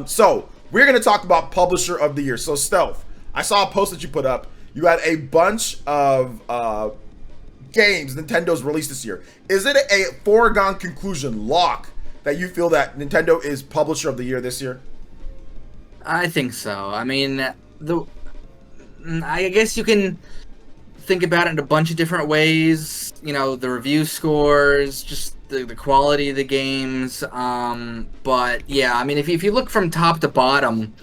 So we're going to talk about Publisher of the Year. So Stealth, I saw a post that you put up. You had a bunch of games Nintendo's released this year. Is it a foregone conclusion lock that you feel that Nintendo is Publisher of the Year this year? I think so. I mean, I guess you can think about it in a bunch of different ways. You know, the review scores, just the quality of the games. But yeah, I mean, if you look from top to bottom,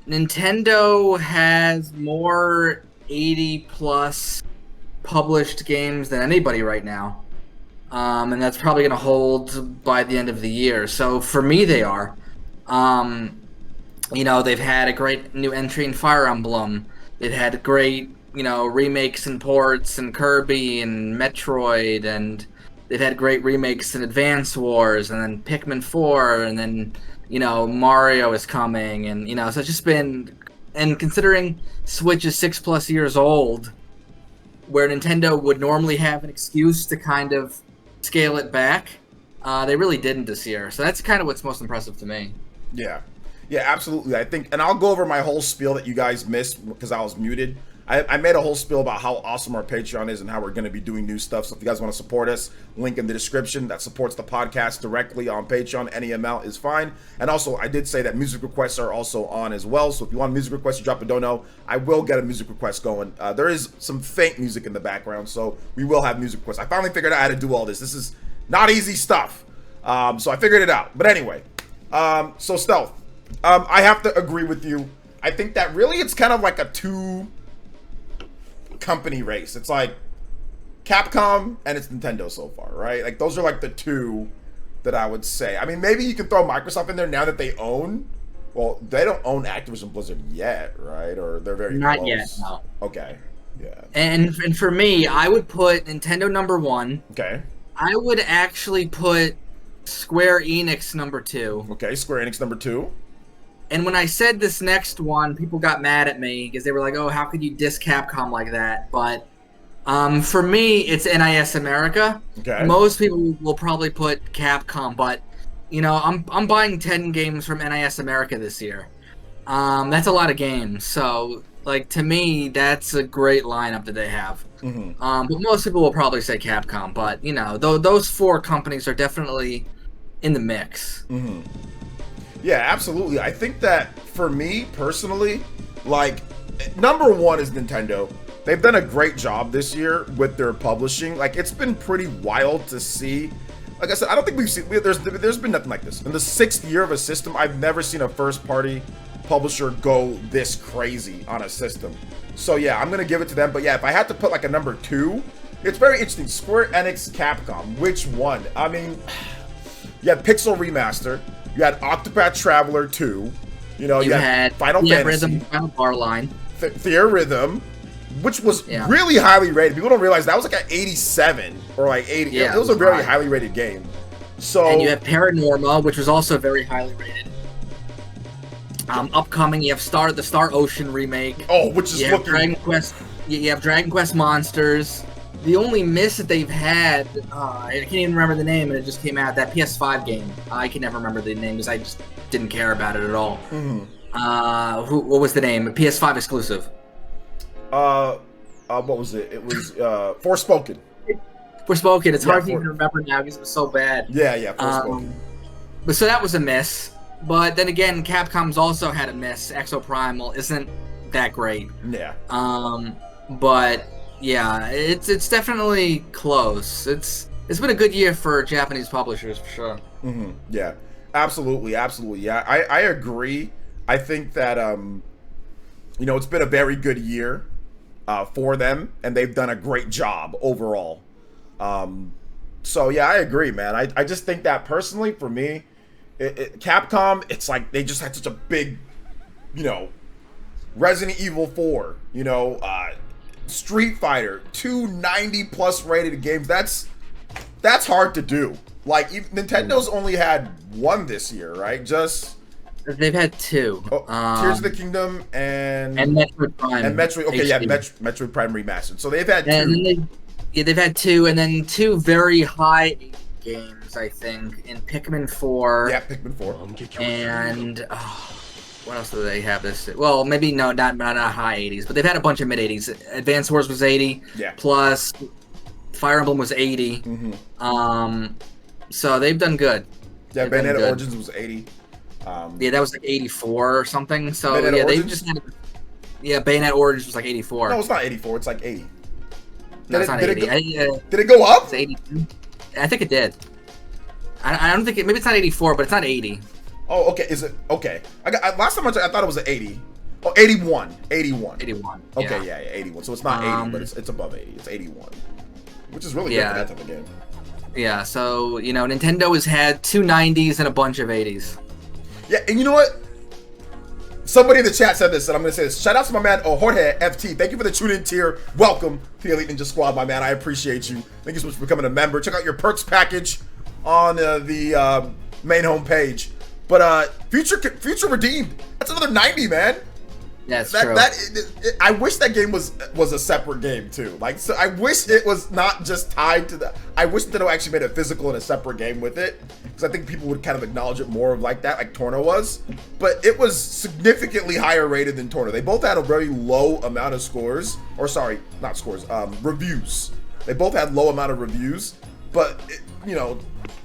Nintendo has more 80+ published games than anybody right now. And that's probably going to hold by the end of the year. So for me, they are. You know, they've had a great new entry in Fire Emblem. They've had great, you know, remakes and ports and Kirby and Metroid, and they've had great remakes in Advance Wars, and then Pikmin 4, and then, you know, Mario is coming, and, you know, so it's just been, and considering Switch is 6+ years old, where Nintendo would normally have an excuse to kind of scale it back, they really didn't this year. So that's kind of what's most impressive to me. Yeah. Yeah, absolutely. I think, and I'll go over my whole spiel that you guys missed because I was muted. I made a whole spiel about how awesome our Patreon is and how we're going to be doing new stuff. So if you guys want to support us, link in the description that supports the podcast directly on Patreon. Any amount is fine. And also, I did say that music requests are also on as well. So if you want music requests, you drop a dono. I will get a music request going. There is some faint music in the background, so we will have music requests. I finally figured out how to do all this. This is not easy stuff. So I figured it out. But anyway, so Stealth, I have to agree with you. I think that really it's kind of like a two-company race. It's like Capcom and it's Nintendo so far, right? Like those are like the two that I would say. I mean, maybe you can throw Microsoft in there now that they own. Well, they don't own Activision Blizzard yet, right? Or they're very not close. yet. No. Okay. Yeah. And for me, I would put Nintendo number 1. Okay. I would actually put Square Enix number 2. Okay, Square Enix number 2. And when I said this next one, people got mad at me because they were like, "Oh, how could you diss Capcom like that?" But for me, it's NIS America. Okay. Most people will probably put Capcom, but you know, I'm buying 10 games from NIS America this year. That's a lot of games. So, like, to me, that's a great lineup that they have. Mm-hmm. But most people will probably say Capcom. But you know, those 4 companies are definitely in the mix. Mm-hmm. Yeah, absolutely. I think that for me personally, like, number 1 is Nintendo. They've done a great job this year with their publishing. Like, it's been pretty wild to see. Like I said, I don't think we've seen, there's been nothing like this. In the 6th year of a system, I've never seen a first-party publisher go this crazy on a system. So yeah, I'm gonna give it to them. But yeah, if I had to put like a number 2, it's very interesting. Square Enix, Capcom, which one? I mean, you had Pixel Remaster. You had Octopath Traveler 2. You know, you had Final Fantasy. Rhythm, Final Bar Line. Theorhythm, which was really highly rated. People don't realize that was like an 87 or like 80. Yeah, it was a very highly rated game. So, and you have Paranorma, which was also very highly rated. Upcoming, you have the Star Ocean remake. Oh, which is looking... Dragon Quest. You have Dragon Quest Monsters. The only miss that they've had, I can't even remember the name, and it just came out, that PS5 game. I can never remember the name because I just didn't care about it at all. Mm-hmm. What was the name? PS5 exclusive. What was it? It was Forspoken. Forspoken. It's hard for me to remember now because it was so bad. Yeah, Forspoken. But so that was a miss. But then again, Capcom's also had a miss. Exoprimal isn't that great. Yeah. But yeah, it's definitely close. It's been a good year for Japanese publishers for sure. Mm-hmm. Yeah, absolutely. Yeah, I agree. I think that you know, it's been a very good year for them, and they've done a great job overall. So yeah, I agree, man. I just think that personally, for me, Capcom, it's like they just had such a big, you know, Resident Evil 4, you know, Street Fighter, 290 plus rated games. That's hard to do. Like Nintendo's only had one this year, right? Just they've had two. Tears of the Kingdom and Metroid Prime. And Metroid, okay, HD. yeah, Metroid Prime Remastered. So they've had two. And they've had two, and then two very high games, I think, in Pikmin 4. Yeah, Pikmin 4. And what else do they have this? Well, maybe not high 80s, but they've had a bunch of mid 80s. Advance Wars was 80. Yeah. Plus Fire Emblem was 80. So they've done good. Yeah, Bayonetta Origins was 80. Yeah, that was like 84 or something. So Bayonetta yeah, they Origins? just had. Yeah, Bayonetta Origins was like 84. No, it's not 84. It's like 80. No, it's not 80. Did it go up? It's 82. I think it did. I don't think maybe it's not 84, but it's not 80. Oh, okay. Is it okay? Last time I checked, I thought it was an 80. Oh, 81. 81. 81. Okay, yeah, 81. So it's not 80, but it's above 80. It's 81, which is really good for that type of game. Yeah. So you know, Nintendo has had two 90s and a bunch of 80s. Yeah, and you know what? Somebody in the chat said this, and I'm going to say this. Shout out to my man, Jorge FT. Thank you for the tune-in tier. Welcome to the Elite Ninja Squad, my man. I appreciate you. Thank you so much for becoming a member. Check out your perks package on the main homepage. But Future Redeemed. That's another 90, man. That's true. I wish that game was a separate game too. Like, so I wish it was not just tied to the. I wish Nintendo actually made it physical in a separate game with it, because I think people would kind of acknowledge it more like that, like Torna was. But it was significantly higher rated than Torna. They both had a very low amount of scores, or sorry, not scores, reviews. They both had low amount of reviews, but you know,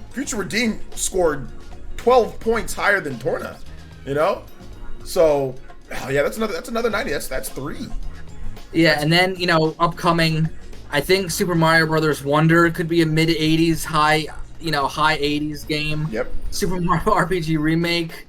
Future Redeemed scored 12 points higher than Torna. You know, so. Oh yeah, that's another 90. That's 3. Yeah, and then, you know, upcoming, I think Super Mario Brothers Wonder could be a mid 80s, high 80s game. Yep. Super Mario RPG Remake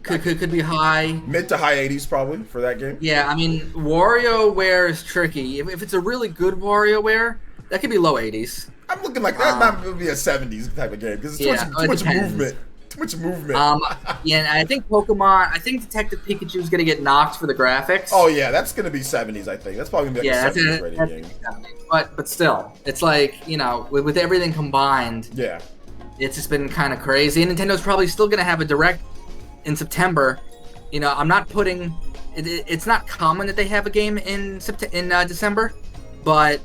could be high. Mid to high 80s probably for that game. Yeah, I mean, WarioWare is tricky. If it's a really good WarioWare, that could be low 80s. I'm looking like that might be a 70s type of game because it's too much movement. Too much movement. Yeah, and I think Detective Pikachu is gonna get knocked for the graphics. Oh yeah, that's gonna be 70s. I think that's probably gonna be like a 70s rated game. But still, it's like, you know, with everything combined. Yeah. It's just been kind of crazy. And Nintendo's probably still gonna have a direct in September. You know, I'm not putting. It's not common that they have a game in December, but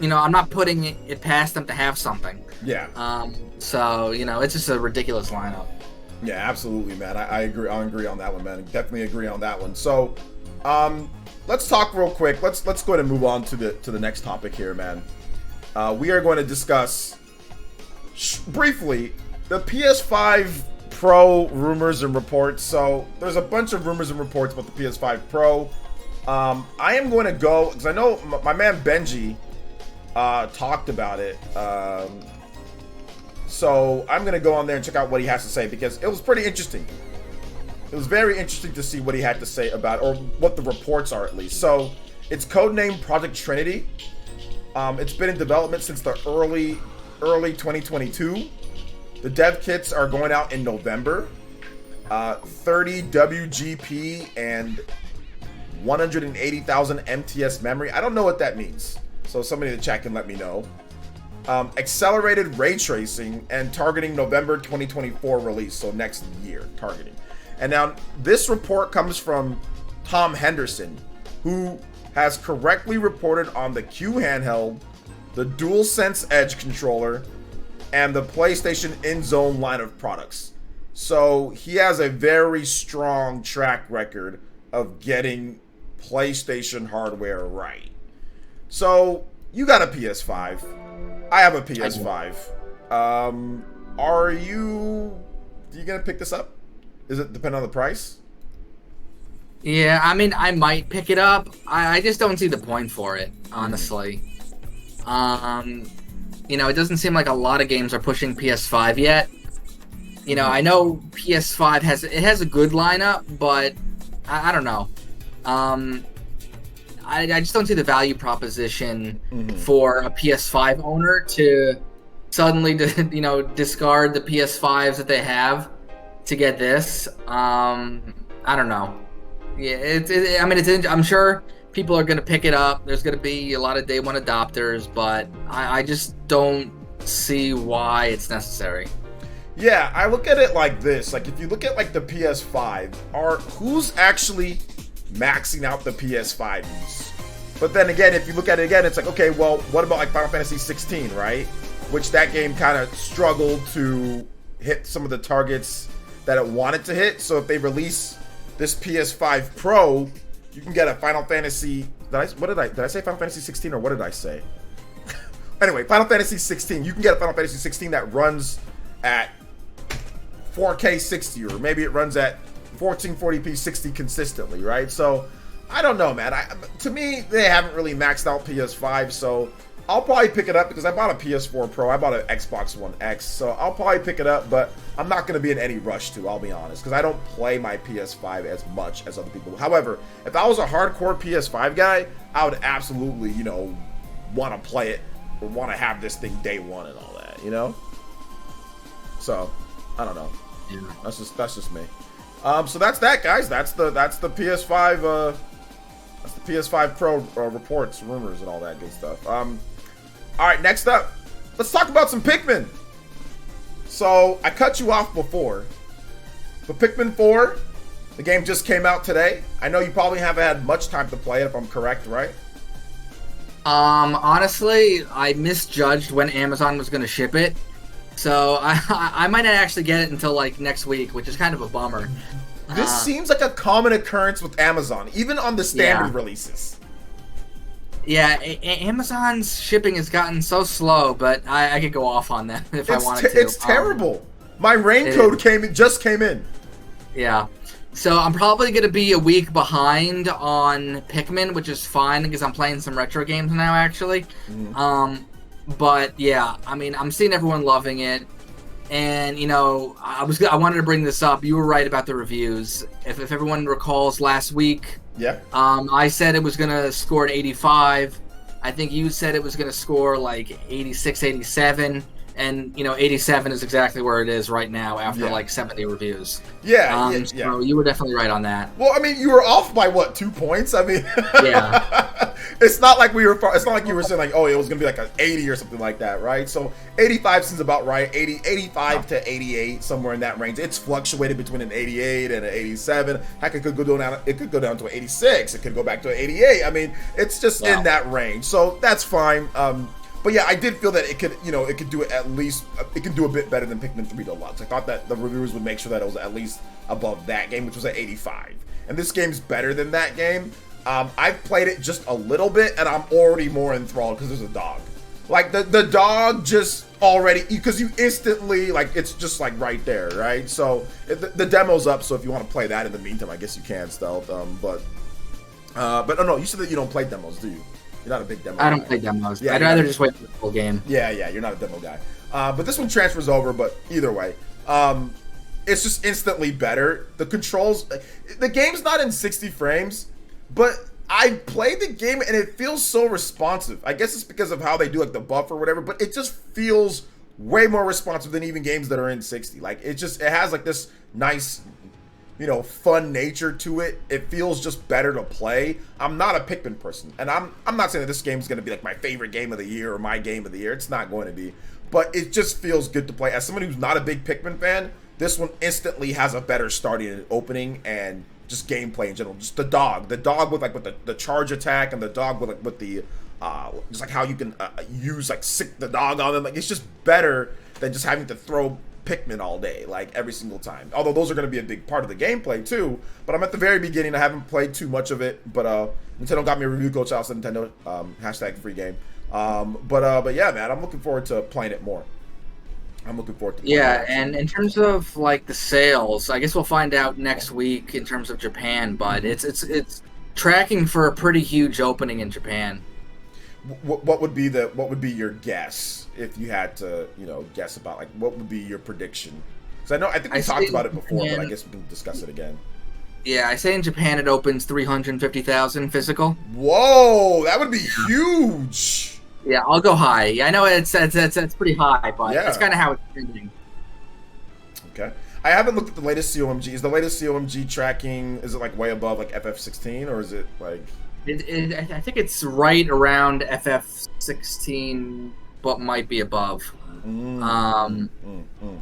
you know, I'm not putting it past them to have something. Yeah. So, you know, it's just a ridiculous lineup. Yeah, absolutely, man. I agree. I agree on that one, man. Definitely agree on that one. So, let's talk real quick. Let's go ahead and move on to the next topic here, man. We are going to discuss briefly the PS5 Pro rumors and reports. So, there's a bunch of rumors and reports about the PS5 Pro. I am going to go because I know my man Benji talked about it. So I'm going to go on there and check out what he has to say because it was pretty interesting. It was very interesting to see what he had to say about, or what the reports are at least. So it's codenamed Project Trinity. It's been in development since the early 2022. The dev kits are going out in November. 30 WGP and 180,000 MTS memory. I don't know what that means, so somebody in the chat can let me know. Accelerated ray tracing and targeting November 2024 release, so next year targeting. And now this report comes from Tom Henderson, who has correctly reported on the Q handheld, the DualSense Edge controller, and the PlayStation InZone line of products. So he has a very strong track record of getting PlayStation hardware right. So you got a PS5. I have a PS5. Are you gonna pick this up? Does it depend on the price? Yeah, I mean, I might pick it up. I just don't see the point for it, honestly. You know, it doesn't seem like a lot of games are pushing PS5 yet. You know, I know PS5 has a good lineup, but I don't know. I just don't see the value proposition for a PS5 owner to suddenly discard the PS5s that they have to get this. I don't know. Yeah, I'm sure people are going to pick it up. There's going to be a lot of day one adopters, but I just don't see why it's necessary. Yeah, I look at it like this. Like, if you look at like the PS5, who's actually maxing out the PS5 use? But then again, if you look at it again, it's like, okay, well, what about like Final Fantasy 16, right? Which that game kind of struggled to hit some of the targets that it wanted to hit. So if they release this PS5 Pro, you can get a Final Fantasy. Did I say Final Fantasy 16 or what did I say? Anyway, Final Fantasy 16. You can get a Final Fantasy 16 that runs at 4K 60, or maybe it runs at 1440p 60 consistently, right? So I don't know, man. To me, they haven't really maxed out PS5, so I'll probably pick it up because I bought a PS4 Pro. I bought an Xbox One X, so I'll probably pick it up, but I'm not going to be in any rush to, I'll be honest, because I don't play my PS5 as much as other people. However, if I was a hardcore PS5 guy, I would absolutely, want to play it or want to have this thing day one and all that, So, I don't know. Yeah. That's just me. So that's that, guys. That's the PS5. That's the PS5 Pro reports, rumors, and all that good stuff. All right, next up, let's talk about some Pikmin. So I cut you off before, but Pikmin 4, the game just came out today. I know you probably haven't had much time to play it, if I'm correct, right? Honestly, I misjudged when Amazon was going to ship it. So I might not actually get it until like next week, which is kind of a bummer. This seems like a common occurrence with Amazon, even on the standard releases. Yeah, Amazon's shipping has gotten so slow, but I could go off on them if I wanted to. It's terrible. My raincoat just came in. Yeah. So I'm probably going to be a week behind on Pikmin, which is fine because I'm playing some retro games now, actually. But yeah, I mean, I'm seeing everyone loving it, and I wanted to bring this up. You were right about the reviews. If everyone recalls last week, yeah, I said it was gonna score an 85. I think you said it was gonna score like 86, 87. And 87 is exactly where it is right now after like 70 reviews. Yeah, So you were definitely right on that. Well, I mean, you were off by what, 2 points? I mean, yeah. It's not like It's not like you were saying like, oh, it was gonna be like an 80 or something like that, right? So 85 seems about right. 85 to 88, somewhere in that range. It's fluctuated between an 88 and an 87. Heck, it could go down. It could go down to an 86. It could go back to an 88. I mean, it's just in that range. So that's fine. But yeah, I did feel that it could, it could do it at least, it can do a bit better than Pikmin 3 Deluxe. I thought that the reviewers would make sure that it was at least above that game, which was at 85. And this game's better than that game. I've played it just a little bit, and I'm already more enthralled because there's a dog. Like, the dog just already, because you instantly, like, it's just, like, right there, right? So, the demo's up, so if you want to play that in the meantime, I guess you can still. But oh no, you said that you don't play demos, do you? You're not a big demo I don't guy. play demos. Yeah, I'd rather just wait for the full game. Yeah, you're not a demo guy. But this one transfers over, but either way. It's just instantly better. The controls... The game's not in 60 frames, but I played the game and it feels so responsive. I guess it's because of how they do like the buff or whatever, but it just feels way more responsive than even games that are in 60. Like, it has like this nice... fun nature to it. It feels just better to play. I'm not a Pikmin person, and I'm not saying that this game is going to be like my favorite game of the year or my game of the year. It's not going to be, but it just feels good to play. As someone who's not a big Pikmin fan, this one instantly has a better starting and opening and just gameplay in general. Just the dog with the charge attack, and the dog with the just like how you can use like sick the dog on them. Like, it's just better than just having to throw Pikmin all day, like every single time. Although those are going to be a big part of the gameplay too. But I'm at the very beginning. I haven't played too much of it. But Nintendo got me a review code. Shout out to Nintendo. #free game. But yeah, man, I'm looking forward to playing it more. I'm looking forward to playing it. And in terms of like the sales, I guess we'll find out next week in terms of Japan. But it's tracking for a pretty huge opening in Japan. What would be your guess if you had to guess about, like, what would be your prediction? Because I think we talked about it before, but I guess we can discuss it again. Yeah, I say in Japan it opens 350,000 physical. Whoa, that would be huge. Yeah, I'll go high. Yeah, I know it's pretty high, but it's Yeah. kind of how it's trending. Okay. I haven't looked at the latest COMG. Is the latest COMG tracking, is it like way above like FF16 or is it like... I think it's right around FF16, but might be above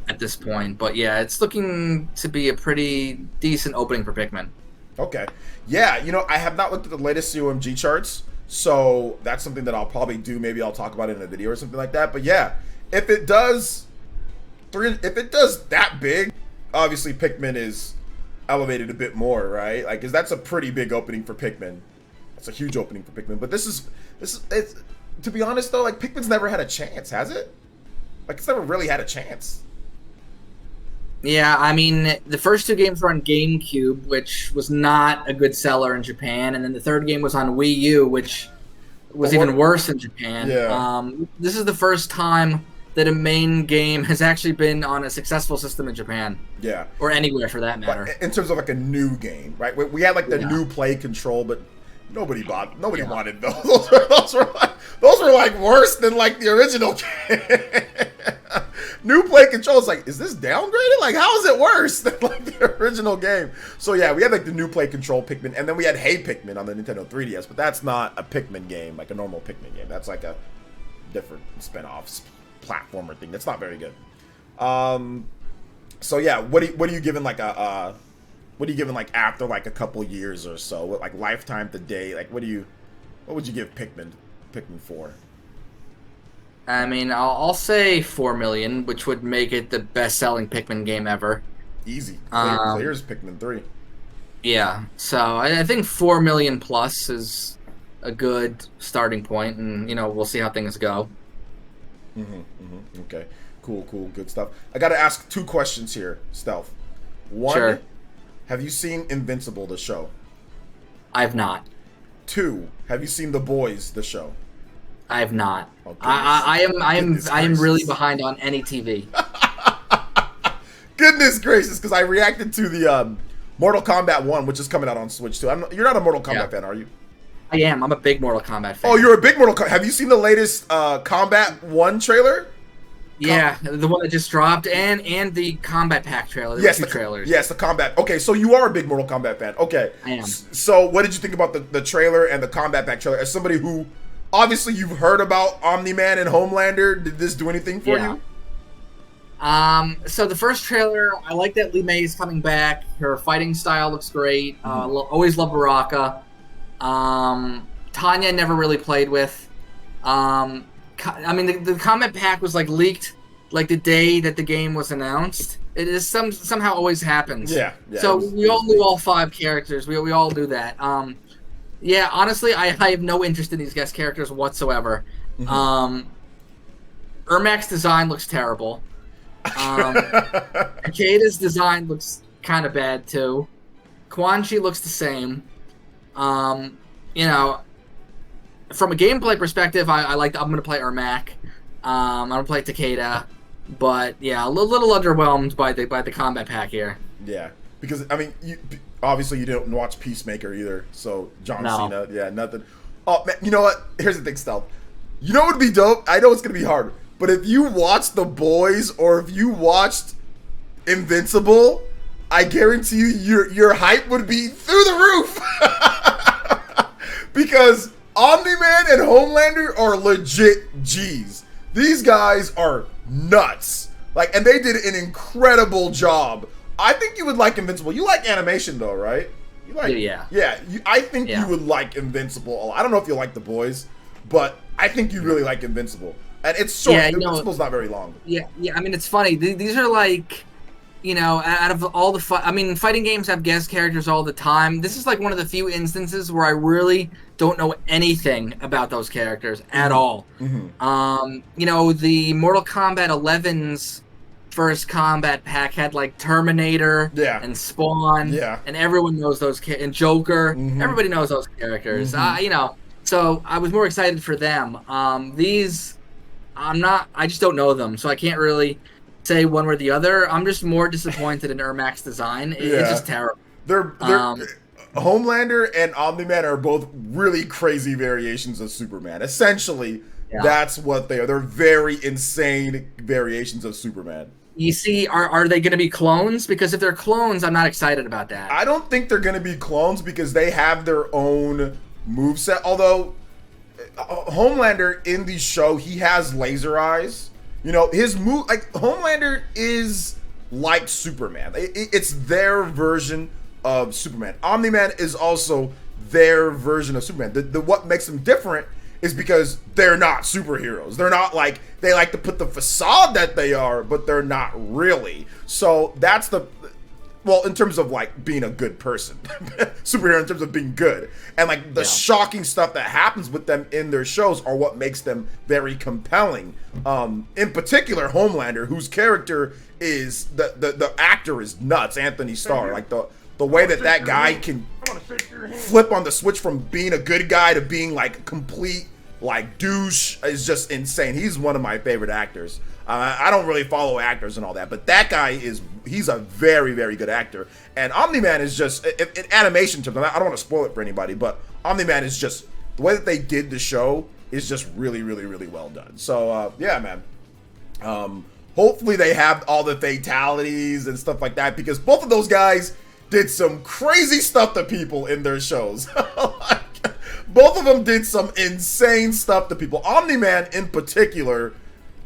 at this point. But yeah, it's looking to be a pretty decent opening for Pikmin. Okay. Yeah, you know, I have not looked at the latest COMG charts, so that's something that I'll probably do. Maybe I'll talk about it in a video or something like that. But yeah, if it does that big, obviously Pikmin is elevated a bit more, right? Like, 'cause that's a pretty big opening for Pikmin. It's a huge opening for Pikmin. But this is it's, to be honest though, like Pikmin's never had a chance, has it? Like it's never really had a chance. Yeah, I mean, the first two games were on GameCube, which was not a good seller in Japan, and then the third game was on Wii U, which was even worse in Japan. Yeah. This is the first time that a main game has actually been on a successful system in Japan. Yeah. Or anywhere for that matter. But in terms of like a new game, right? We had like the new play control, but nobody wanted those. Those were like worse than like the original game. New play control is like, is this downgraded? Like, how is it worse than like the original game? So yeah, we had like the new play control Pikmin, and then we had Hey Pikmin on the Nintendo 3DS, but that's not a Pikmin game, like a normal Pikmin game. That's like a different spin-off platformer thing. That's not very good. So yeah, what are you giving like what are you giving like after like a couple years or so? What, like lifetime to date? Like what would you give Pikmin 4? I mean, I'll say 4 million, which would make it the best-selling Pikmin game ever. Easy. Clears Pikmin 3. Yeah, so I think 4 million plus is a good starting point, and we'll see how things go. Okay. Cool. Good stuff. I got to ask 2 questions here, Stealth. One, sure. Have you seen Invincible, the show? I've not. 2, have you seen The Boys, the show? I have not. Oh, I am really behind on any TV. Goodness gracious, because I reacted to the Mortal Kombat 1, which is coming out on Switch too. You're not a Mortal Kombat fan, are you? I am. I'm a big Mortal Kombat fan. Oh, you're a big Mortal Kombat. Have you seen the latest Kombat 1 trailer? Yeah, the one that just dropped, and the Kombat Pack trailer. Yes, the trailers. Yes, the Kombat. Okay, so you are a big Mortal Kombat fan. Okay. I am. So what did you think about the trailer and the Kombat Pack trailer? As somebody who, obviously you've heard about Omni-Man and Homelander, did this do anything for you? So the first trailer, I like that Lee May is coming back. Her fighting style looks great. Always love Baraka. Tanya never really played with. I mean, the Kombat Pack was like leaked like the day that the game was announced. It is somehow always happens. Yeah. So we all knew all 5 characters. We all knew that. Yeah, honestly, I have no interest in these guest characters whatsoever. Ermac's design looks terrible. Takeda's design looks kind of bad too. Quan Chi looks the same. From a gameplay perspective, I'm going to play Ermac. I'm going to play Takeda. But yeah, a little underwhelmed by the Kombat Pack here. Yeah, because I mean, obviously you didn't watch Peacemaker either. So John Cena, yeah, nothing. Oh man, you know what? Here's the thing, Stealth. You know what would be dope? I know it's gonna be hard, but if you watched The Boys or if you watched Invincible, I guarantee you your hype would be through the roof. Because Omni-Man and Homelander are legit G's. These guys are nuts. Like, and they did an incredible job. I think you would like Invincible. You like animation though, right? You like, yeah. I think you would like Invincible a lot. I don't know if you like The Boys, but I think you really like Invincible. And it's short. Yeah, Invincible's not very long. Yeah. I mean, it's funny. These are like, out of all the fighting games have guest characters all the time. This is like one of the few instances where I really don't know anything about those characters at all. The Mortal Kombat 11's first Kombat Pack had like Terminator and Spawn, and everyone knows those and Joker. Everybody knows those characters. So I was more excited for them. These, I just don't know them, so I can't really say one or the other. I'm just more disappointed in Ermac's design. It's just terrible. They're Homelander and Omni-Man are both really crazy variations of Superman. Essentially, Yeah. That's what they are. They're very insane variations of Superman. You see, are they going to be clones? Because if they're clones, I'm not excited about that. I don't think they're going to be clones because they have their own moveset. Although Homelander in the show, he has laser eyes. You know, his move, like Homelander is like Superman. It's their version of Superman. Omni-Man is also their version of Superman. What makes them different is because they're not superheroes. They're not like, they like to put the facade that they are, but they're not really. So that's well, in terms of like being a good person, superhero in terms of being good, and like the shocking stuff that happens with them in their shows are what makes them very compelling. In particular, Homelander, whose character is the actor is nuts, Anthony Starr. Like the way that guy can flip on the switch from being a good guy to being like complete like douche is just insane. He's one of my favorite actors. I don't really follow actors and all that, but that guy he's a very, very good actor. And Omni-Man is just, in animation terms, I don't want to spoil it for anybody, but Omni-Man is just, the way that they did the show is just really, really, really well done. So, yeah, man. Hopefully they have all the fatalities and stuff like that, because both of those guys did some crazy stuff to people in their shows. Both of them did some insane stuff to people. Omni-Man in particular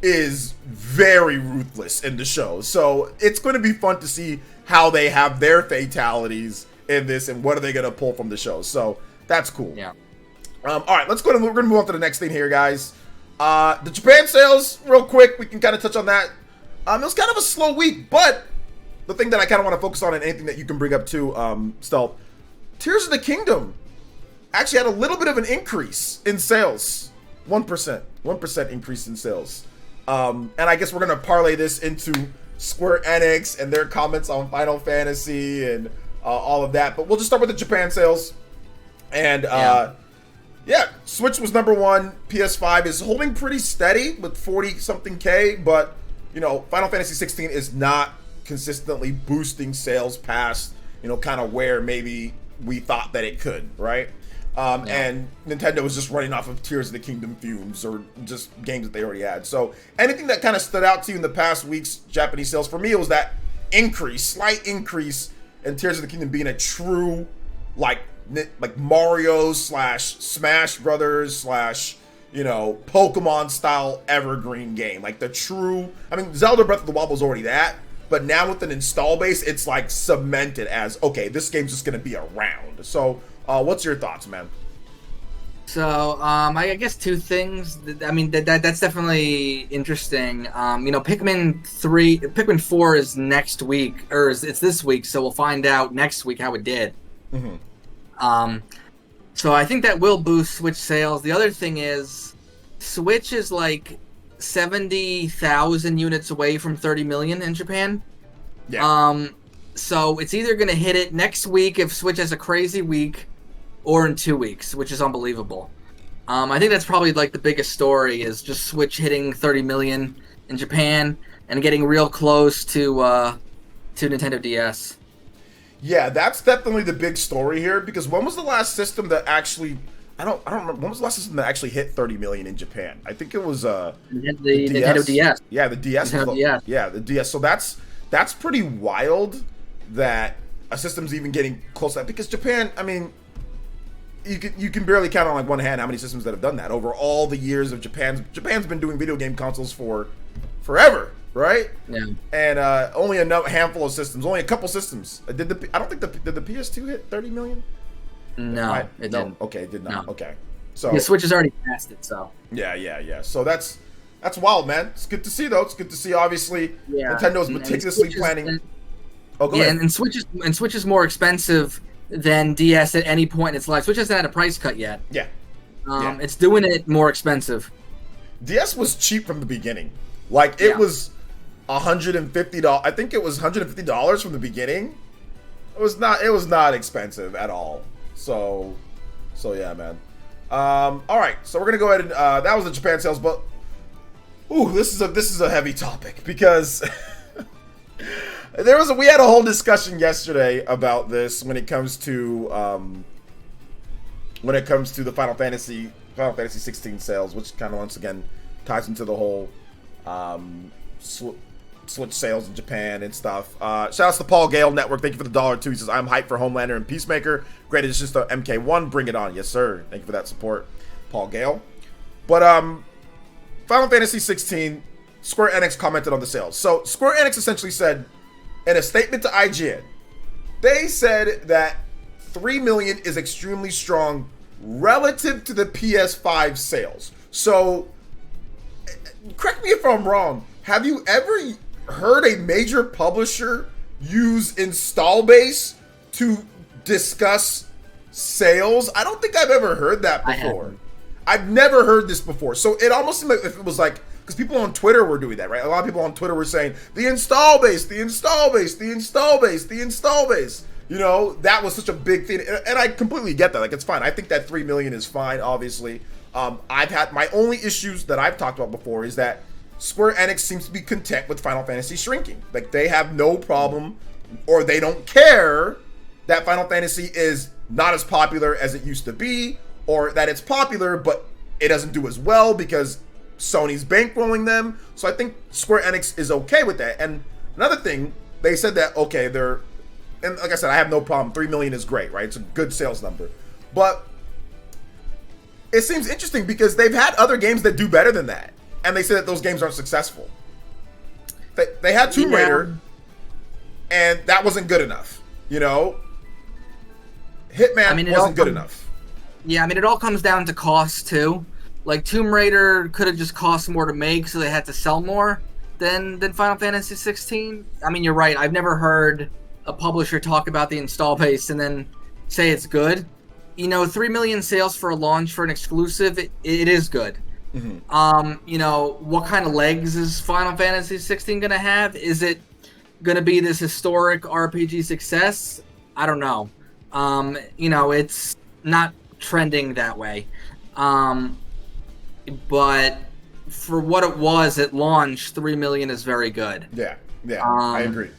is very ruthless in the show. So it's going to be fun to see how they have their fatalities in this and what are they going to pull from the show. So that's cool. Yeah. All right, we're going to move on to the next thing here, guys. The Japan sales, real quick, we can kind of touch on that. It was kind of a slow week, but the thing that I kind of want to focus on and anything that you can bring up too, Stealth, Tears of the Kingdom actually had a little bit of an increase in sales. 1% increase in sales. And I guess we're going to parlay this into Square Enix and their comments on Final Fantasy and all of that. But we'll just start with the Japan sales. And yeah, Switch was number one. PS5 is holding pretty steady with 40-something K. But, you know, Final Fantasy 16 is not consistently boosting sales past, you know, kind of where maybe we thought that it could, right? And Nintendo was just running off of Tears of the Kingdom fumes or just games that they already had. So anything that kind of stood out to you in the past week's Japanese sales, for me, it was that slight increase in Tears of the Kingdom being a true, like Mario / Smash Brothers / you know, Pokemon style evergreen game. Like the true, I mean, Zelda Breath of the Wild was already that, but now with an install base, it's like cemented as, okay, this game's just going to be around. So, what's your thoughts, man? So, I guess two things. I mean, that's definitely interesting. You know, Pikmin 4 is next week, or it's this week, so we'll find out next week how it did. Mm-hmm. So I think that will boost Switch sales. The other thing is, Switch is like 70,000 units away from 30 million in Japan. Yeah. So it's either going to hit it next week if Switch has a crazy week, or in 2 weeks, which is unbelievable. I think that's probably like the biggest story is just Switch hitting 30 million in Japan and getting real close to Nintendo DS. Yeah, that's definitely the big story here, because when was the last system that actually, I don't remember, when was the last system that actually hit 30 million in Japan? I think it was the Nintendo DS. Yeah, the DS. DS. Yeah, the DS. So that's pretty wild that a system's even getting close to that, because Japan, I mean, you can barely count on like one hand how many systems that have done that over all the years of Japan's been doing video game consoles for forever, right? Yeah. And only a handful of systems, only a couple systems. I don't think did the PS2 hit 30 million? No, it didn't. Okay, it did not. No. Okay. So the Switch has already passed it, so. Yeah. So that's wild, man. It's good to see though. It's good to see obviously Nintendo's meticulously planning. Go ahead. And Switch is more expensive than DS at any point in its life. Switch hasn't had a price cut yet. Yeah. It's doing it more expensive. DS was cheap from the beginning. Like it was $150. I think it was $150 from the beginning. It was not expensive at all. So yeah, man. All right. So we're gonna go ahead and that was the Japan sales, but this is a heavy topic because we had a whole discussion yesterday about this when it comes to the Final Fantasy Final Fantasy 16 sales, which kind of once again ties into the whole Switch sales in Japan and stuff. Shout outs to Paul Gale Network. Thank you for the $2. He says, I'm hyped for Homelander and Peacemaker. Great additions to MK1. Bring it on. Yes, sir. Thank you for that support, Paul Gale. But Final Fantasy 16, Square Enix commented on the sales. So Square Enix essentially said in a statement to IGN, they said that 3 million is extremely strong relative to the PS5 sales. So correct me if I'm wrong. Have you ever heard a major publisher use install base to discuss sales? I don't think I've ever heard that before. I've never heard this before. So it almost seemed like if it was like, because people on Twitter were doing that, right? A lot of people on Twitter were saying, the install base, the install base, the install base, the install base. You know, that was such a big thing. And I completely get that. Like, it's fine. I think that 3 million is fine, obviously. I've had my only issues that I've talked about before is that Square Enix seems to be content with Final Fantasy shrinking. Like, they have no problem, or they don't care that Final Fantasy is not as popular as it used to be, or that it's popular, but it doesn't do as well because Sony's bankrolling them. So I think Square Enix is okay with that. And another thing, they said that, okay, and like I said, I have no problem. 3 million is great, right? It's a good sales number. But it seems interesting because they've had other games that do better than that. And they say that those games aren't successful. They had Tomb Raider, and that wasn't good enough. You know? Hitman wasn't good enough. Yeah, I mean, it all comes down to cost, too. Like, Tomb Raider could have just cost more to make, so they had to sell more than Final Fantasy 16. I mean, you're right. I've never heard a publisher talk about the install base and then say it's good. You know, 3 million sales for a launch for an exclusive, it is good. Mm-hmm. You know, what kind of legs is Final Fantasy 16 gonna have? Is it gonna be this historic RPG success? I don't know. You know, it's not trending that way. But for what it was at launch, 3 million is very good. Yeah, I agree.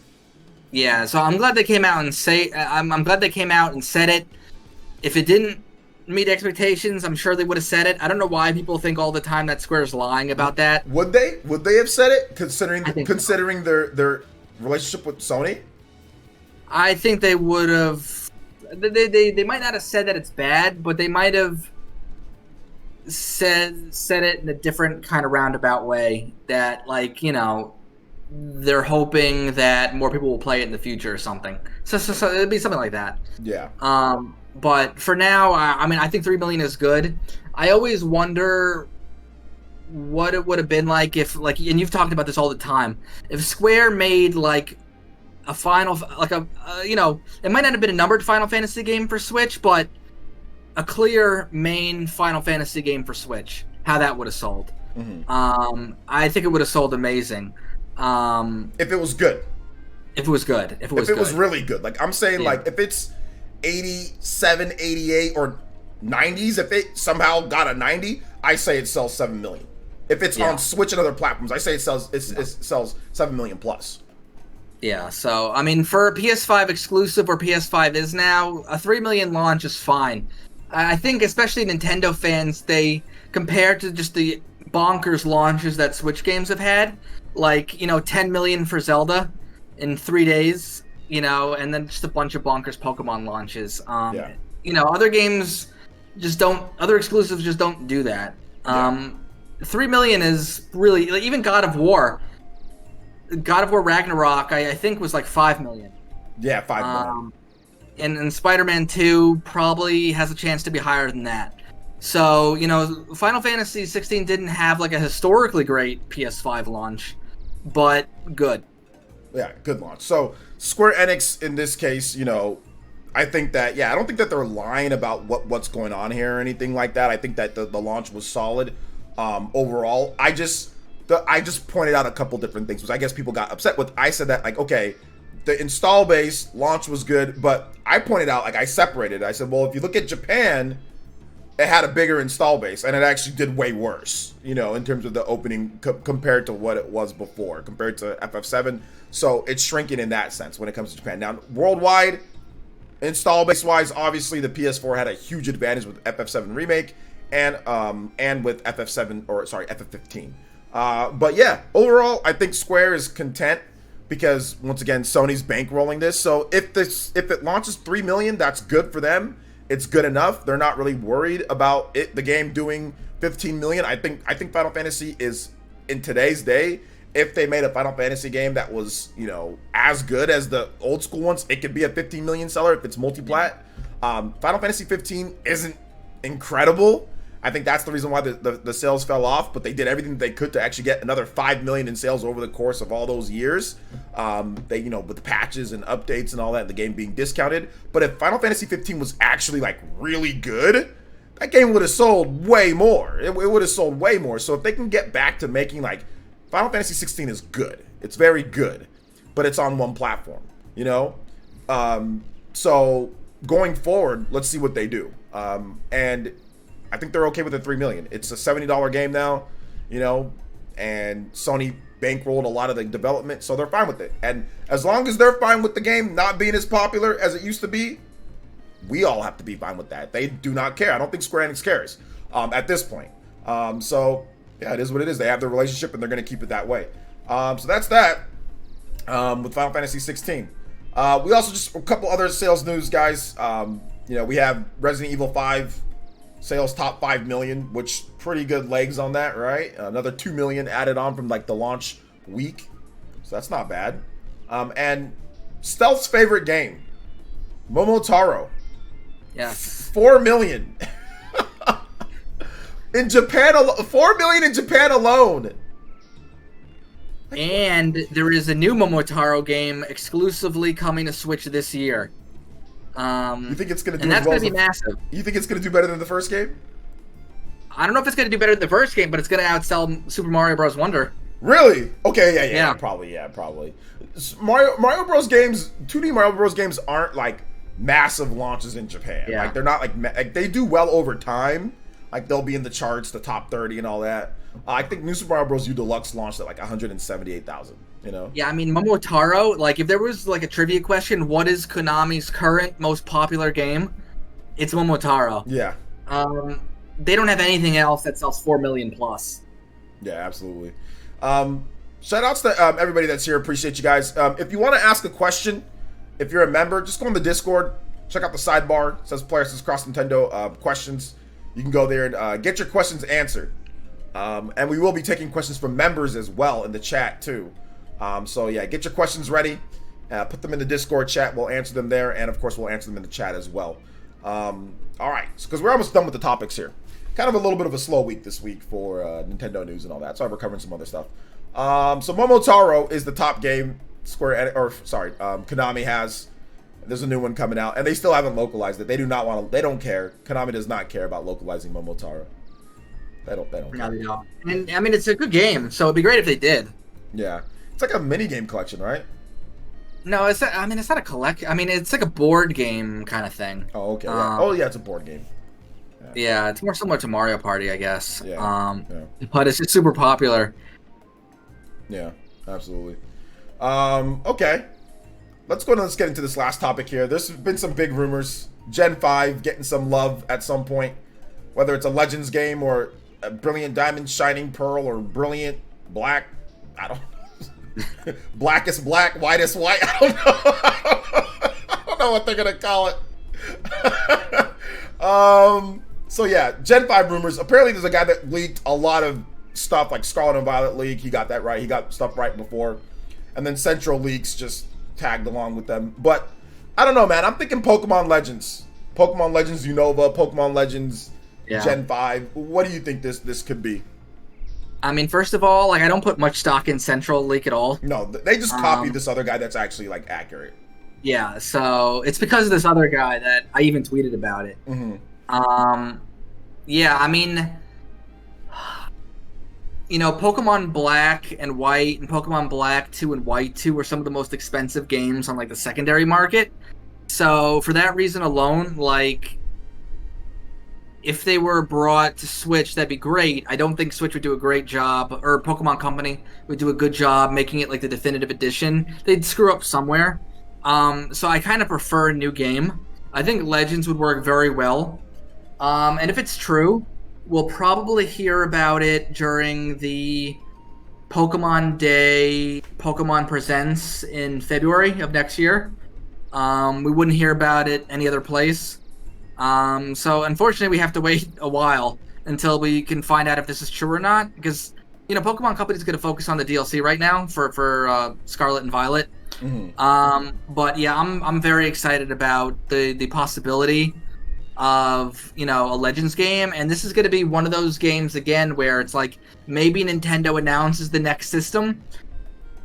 Yeah, so I'm glad they came out and I'm glad they came out and said it. If it didn't meet expectations, I'm sure they would have said it. I don't know why people think all the time that Square's lying about that. Would they? Would they have said it considering their relationship with Sony? I think they would have. They might not have said that it's bad, but they might have said it in a different kind of roundabout way. That, like, you know, they're hoping that more people will play it in the future or something. So it'd be something like that. Yeah. But for now, I mean, I think 3 million is good. I always wonder what it would have been like if, like, and you've talked about this all the time, if Square made, like, a final, like you know, it might not have been a numbered Final Fantasy game for Switch, but a clear main Final Fantasy game for Switch, how that would have sold. Mm-hmm. I think it would have sold amazing. If it was good. If it was good. If it was really good. Like, I'm saying, like, if it's 87, 88, or 90s, if it somehow got a 90, I say it sells 7 million. If it's on Switch and other platforms, I say it sells 7 million plus. Yeah, so, I mean, for a PS5 exclusive where PS5 is now, a 3 million launch is fine. I think, especially Nintendo fans, they, compared to just the bonkers launches that Switch games have had, like, you know, 10 million for Zelda in 3 days, you know, and then just a bunch of bonkers Pokemon launches. You know, other games just don't, other exclusives just don't do that. 3 million is really, like, even God of War Ragnarok, I think, was like 5 million. Yeah, 5 million. And Spider-Man 2 probably has a chance to be higher than that. So, you know, Final Fantasy 16 didn't have, like, a historically great PS5 launch, but good. Yeah, good launch. So, Square Enix, in this case, you know, I think that, I don't think that they're lying about what's going on here or anything like that. I think that the launch was solid overall. I just pointed out a couple different things, which I guess people got upset with. I said that, like, okay, the install base launch was good, but I pointed out, like, I separated. I said, well, if you look at Japan, it had a bigger install base, and it actually did way worse, you know, in terms of the opening compared to what it was before, compared to FF7. So it's shrinking in that sense when it comes to Japan. Now, worldwide, install base-wise, obviously the PS4 had a huge advantage with FF7 Remake, and with FF7 or sorry FF15. But yeah, overall, I think Square is content because once again, Sony's bankrolling this. So if it launches 3 million, that's good for them. It's good enough. They're not really worried about the game doing 15 million. I think Final Fantasy is, in today's day, if they made a Final Fantasy game that was, you know, as good as the old school ones, it could be a 15 million seller if it's multi-plat. Final Fantasy 15 isn't incredible. I think that's the reason why the sales fell off, but they did everything they could to actually get another 5 million in sales over the course of all those years. They, you know, with the patches and updates and all that, the game being discounted. But if Final Fantasy 15 was actually like really good, that game would have sold way more. It would have sold way more. So if they can get back to making like Final Fantasy 16 is good. It's very good, but it's on one platform, you know? So going forward, let's see what they do. And I think they're okay with the 3 million. It's a $70 game now, you know, and Sony bankrolled a lot of the development, so they're fine with it. And as long as they're fine with the game not being as popular as it used to be, we all have to be fine with that. They do not care. I don't think Square Enix cares at this point. So yeah, it is what it is. They have their relationship and they're going to keep it that way. So that's that with Final Fantasy 16. We also just a couple other sales news, guys. You know, we have Resident Evil 5 sales top 5 million, which pretty good legs on that, right? Another 2 million added on from like the launch week, so that's not bad. And Stealth's favorite game, Momotaro, Yes, 4 million in Japan. 4 million in Japan alone. and there is a new Momotaro game exclusively coming to Switch this year. You think it's gonna do? And that's well gonna be massive. You think it's gonna do better than the first game? I don't know if it's gonna do better than the first game, but it's gonna outsell Super Mario Bros. Wonder. Really? Okay, Yeah. probably. Mario Bros. Games, 2D Mario Bros. Games aren't like massive launches in Japan. Yeah. Like they're not like they do well over time. Like they'll be in the charts, the top 30 and all that. I think New Super Mario Bros. U Deluxe launched at like 178,000. You know? Yeah, I mean Momotaro. Like, if there was like a trivia question, what is Konami's current most popular game? It's Momotaro. Yeah. They don't have anything else that sells 4 million plus. Yeah, absolutely. Shout outs to everybody that's here. Appreciate you guys. If you want to ask a question, if you're a member, just go on the Discord. Check out the sidebar. It says PlayerEssence Cross Nintendo questions. You can go there and get your questions answered. And we will be taking questions from members as well in the chat too. So yeah, get your questions ready. Put them in the Discord chat. We'll answer them there, and of course we'll answer them in the chat as well. All right, because we're almost done with the topics here. Kind of a little bit of a slow week this week for Nintendo news and all that. So we're covering some other stuff. So Momotaro is the top game Konami has. There's a new one coming out, and they still haven't localized it. They do not want to. They don't care. Konami does not care about localizing Momotaro. They don't care. No, they don't. And I mean, it's a good game, so it'd be great if they did. Yeah, it's like a mini game collection, right? No, it's not, I mean, it's not a collect. I mean, it's like a board game kind of thing. Oh, okay. Yeah. It's a board game. Yeah, it's more similar to Mario Party, I guess. Yeah. But it's just super popular. Yeah, absolutely. Okay. Let's get into this last topic here. There's been some big rumors. Gen 5 getting some love at some point. Whether it's a Legends game or a Brilliant Diamond, Shining Pearl, or Brilliant Black. I don't know. Blackest black, whitest white. I don't know. I don't know what they're going to call it. So yeah, Gen 5 rumors. Apparently there's a guy that leaked a lot of stuff like Scarlet and Violet leak. He got that right. He got stuff right before. And then Central Leaks just tagged along with them. But I don't know, man. I'm thinking Pokemon Legends. Pokemon Legends Unova, Pokemon Legends Gen 5. What do you think this could be? I mean, first of all, like, I don't put much stock in Central Leak at all. No, they just copied this other guy that's actually like accurate. Yeah, so it's because of this other guy that I even tweeted about it. Mm-hmm. Yeah, I mean, you know, Pokemon Black and White and Pokemon Black 2 and White 2 were some of the most expensive games on like the secondary market. So for that reason alone, like, if they were brought to Switch, that'd be great. I don't think Switch would do a great job, or Pokemon Company would do a good job making it like the definitive edition. They'd screw up somewhere. So I kind of prefer a new game. I think Legends would work very well. And if it's true, We'll probably hear about it during the Pokemon Day, Pokemon Presents in February of next year. We wouldn't hear about it any other place. So unfortunately, we have to wait a while until we can find out if this is true or not, because Pokemon Company's going to focus on the DLC right now for Scarlet and Violet. But yeah, I'm very excited about the possibility of a Legends game, and this is going to be one of those games again where it's like maybe Nintendo announces the next system,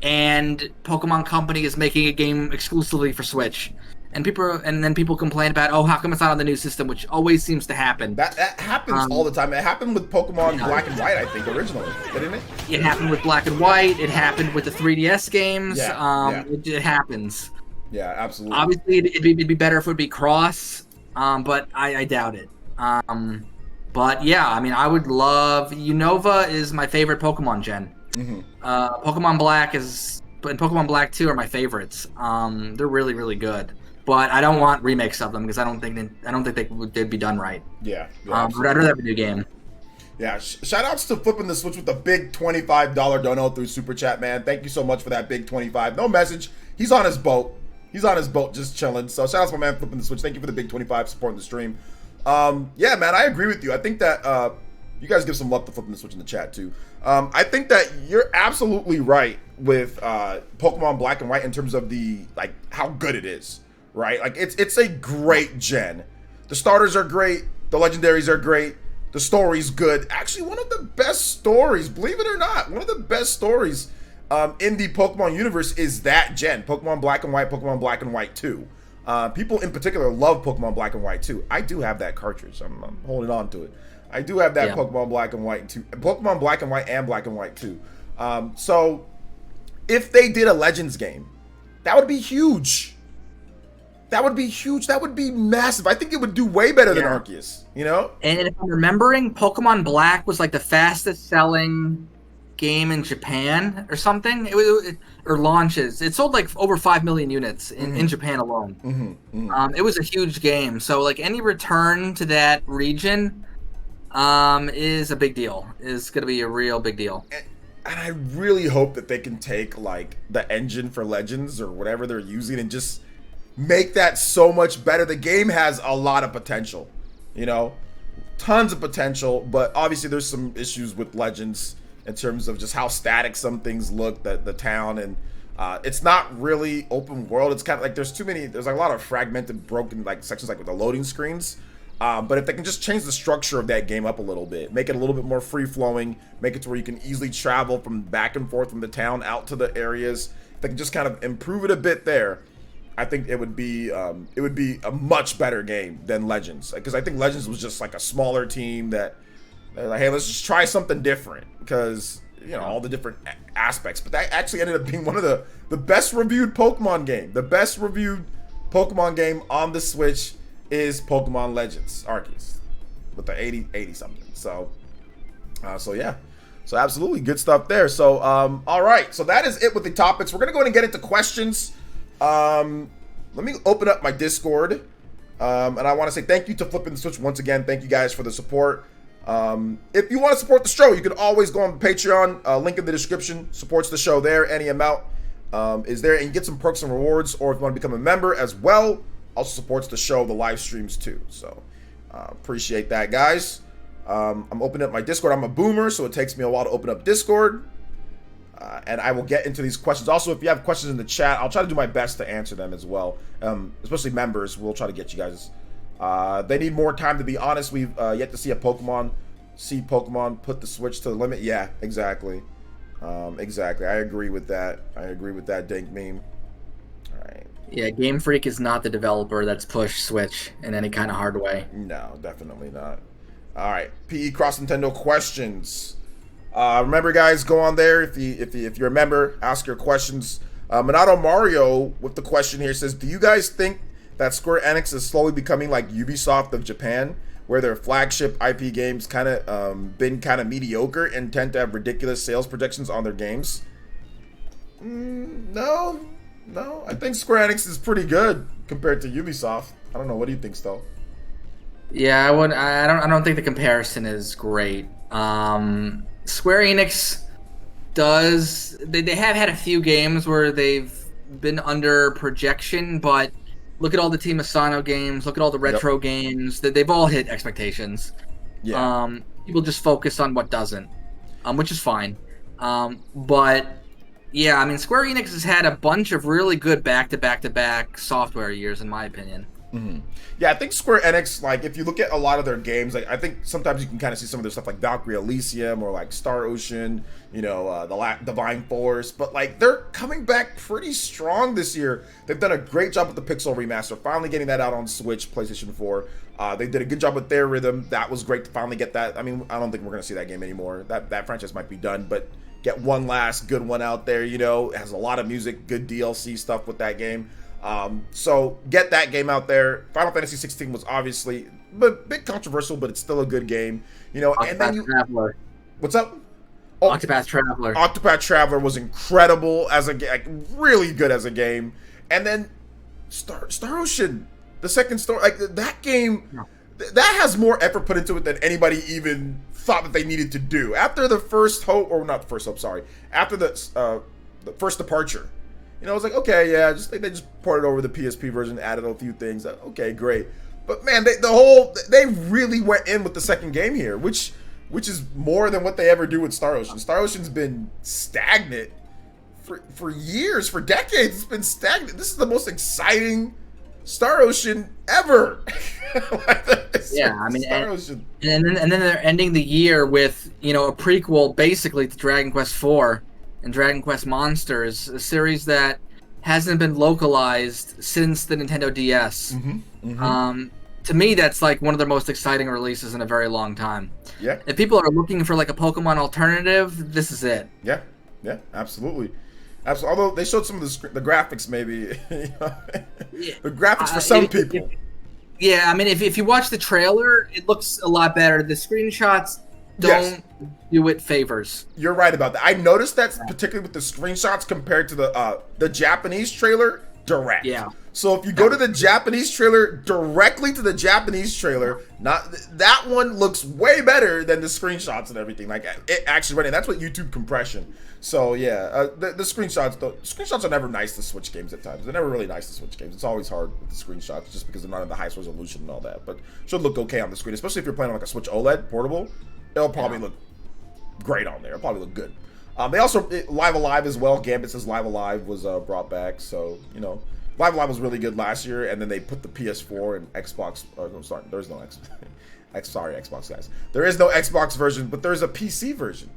and Pokemon Company is making a game exclusively for Switch. And then people complain about, oh, how come it's not on the new system, which always seems to happen. That happens all the time. It happened with Pokemon Black and White, I think, originally, didn't it? It happened with Black and White. It happened with the 3DS games. Yeah. It happens. Yeah, absolutely. Obviously, it'd be better if it would be cross, but I doubt it. But yeah, I mean, I would love... Unova is my favorite Pokemon Gen. Pokemon Black and Pokemon Black 2 are my favorites. They're really, really good. But I don't want remakes of them because I don't think they'd be done right. Yeah. But I'd rather have a new game. Yeah. Shout outs to flipping the switch with the big $25 dono through Super Chat, man. Thank you so much for that big 25. No message. He's on his boat. Just chilling. So shout out to my man flipping the switch. Thank you for the big 25 supporting the stream. Yeah, man, I agree with you. I think that you guys give some love to flipping the switch in the chat too. I think that you're absolutely right with Pokemon Black and White in terms of the how good it is. Right, like it's a great gen. The starters are great. The legendaries are great. The story's good. Actually, one of the best stories, believe it or not, one of the best stories in the Pokemon universe is that gen, Pokemon Black and White, Pokemon Black and White 2. People in particular love Pokemon Black and White 2. I do have that cartridge. I'm holding on to it. I do have that Pokemon Black and White 2, Pokemon Black and White and Black and White 2. So if they did a Legends game, that would be huge. That would be huge. That would be massive. I think it would do way better than Arceus, And if I'm remembering, Pokemon Black was like the fastest selling game in Japan or something. Or launches. It sold like over 5 million units in Japan alone. It was a huge game. So like any return to that region is a big deal. Is going to be a real big deal. And I really hope that they can take like the engine for Legends or whatever they're using and just make that so much better. The game has a lot of potential, tons of potential, but obviously there's some issues with Legends in terms of just how static some things look, the town, and it's not really open world. It's kind of like there's like a lot of fragmented, broken sections like with the loading screens. But if they can just change the structure of that game up a little bit, make it a little bit more free-flowing, make it to where you can easily travel from back and forth from the town out to the areas, if they can just kind of improve it a bit there, I think it would be a much better game than Legends, because I think Legends was just like a smaller team that they're like, hey, let's just try something different because all the different aspects. But that actually ended up being one of the best reviewed Pokemon game. The best reviewed Pokemon game on the Switch is Pokemon Legends Arceus with the 80 something. So yeah. So absolutely good stuff there. So all right. So that is it with the topics. We're gonna go ahead and get into questions. Let me open up my Discord, and I want to say thank you to Flipping the Switch once again. Thank you guys for the support. If you want to support the show, you can always go on Patreon, link in the description, supports the show there. Any amount is there, and you get some perks and rewards, or if you want to become a member as well, also supports the show, the live streams too. So appreciate that, guys. I'm opening up my Discord. I'm a boomer, so it takes me a while to open up Discord. And I will get into these questions. Also, if you have questions in the chat, I'll try to do my best to answer them as well. Especially members, we'll try to get you guys. They need more time, to be honest. We've yet to see Pokemon put the Switch to the limit. Yeah, exactly. Exactly. I agree with that, Dink Meme. All right. Yeah, Game Freak is not the developer that's pushed Switch in any kind of hard way. No, definitely not. All right. PE Cross Nintendo questions. Remember, guys, go on there if you're a member, ask your questions. Minato Mario with the question here says, do you guys think that Square Enix is slowly becoming like Ubisoft of Japan, where their flagship IP games kind of been kind of mediocre and tend to have ridiculous sales projections on their games? No. I think Square Enix is pretty good compared to Ubisoft. I don't know. What do you think, Stowe? Yeah, I would. I don't think the comparison is great. Square Enix they have had a few games where they've been under projection, but look at all the Team Asano games, look at all the Yep. retro games, that they've all hit expectations. Yeah. People just focus on what doesn't, which is fine. But yeah, I mean, Square Enix has had a bunch of really good back-to-back-to-back software years, in my opinion. Yeah, I think Square Enix, like, if you look at a lot of their games, like, I think sometimes you can kind of see some of their stuff like Valkyrie Elysium or like Star Ocean, Divine Force, but like they're coming back pretty strong this year. They've done a great job with the Pixel remaster, finally getting that out on Switch, PlayStation 4. They did a good job with their rhythm. That was great to finally get that. I mean, I don't think we're gonna see that game anymore. That franchise might be done, but get one last good one out there. It has a lot of music, good DLC stuff with that game. So get that game out there. Final Fantasy 16 was obviously a bit controversial, but it's still a good game. And then Traveler. What's up? Oh, Octopath Traveler. Octopath Traveler was incredible as a game, like, really good as a game. And then Star Ocean, the second story, like that game, that has more effort put into it than anybody even thought that they needed to do. After the first hope, or not the first hope, sorry, after the first departure. I was like, okay, yeah, they just ported over the PSP version, added a few things. Okay, great. But man, they really went in with the second game here, which is more than what they ever do with Star Ocean. Star Ocean's been stagnant for years, for decades. It's been stagnant. This is the most exciting Star Ocean ever. Yeah, I mean, Star Ocean. And then they're ending the year with a prequel basically to Dragon Quest IV and Dragon Quest Monsters, a series that hasn't been localized since the Nintendo DS. To me, that's like one of their most exciting releases in a very long time. Yeah. If people are looking for like a Pokemon alternative, this is it. Yeah, absolutely. Although they showed some of the graphics, maybe the graphics for some people. Yeah, I mean, if you watch the trailer, it looks a lot better. The screenshots don't do it favors. You're right about that. I noticed that particularly with the screenshots compared to the Japanese trailer direct. Yeah. So if you go to the Japanese trailer, directly to the Japanese trailer, not that one looks way better than the screenshots and everything. Like it actually running. That's what YouTube compression. So yeah, the screenshots are never nice to Switch games at times. They're never really nice to Switch games. It's always hard with the screenshots just because they're not in the highest resolution and all that. But should look okay on the screen, especially if you're playing on like a Switch OLED portable. It'll probably look great on there. It'll probably look good. They also Live Alive as well. Gambit says Live Alive was brought back, so Live Alive was really good last year, and then they put the PS4 and Xbox. No, sorry, there's no sorry, Xbox guys. There is no Xbox version, but there's a PC version.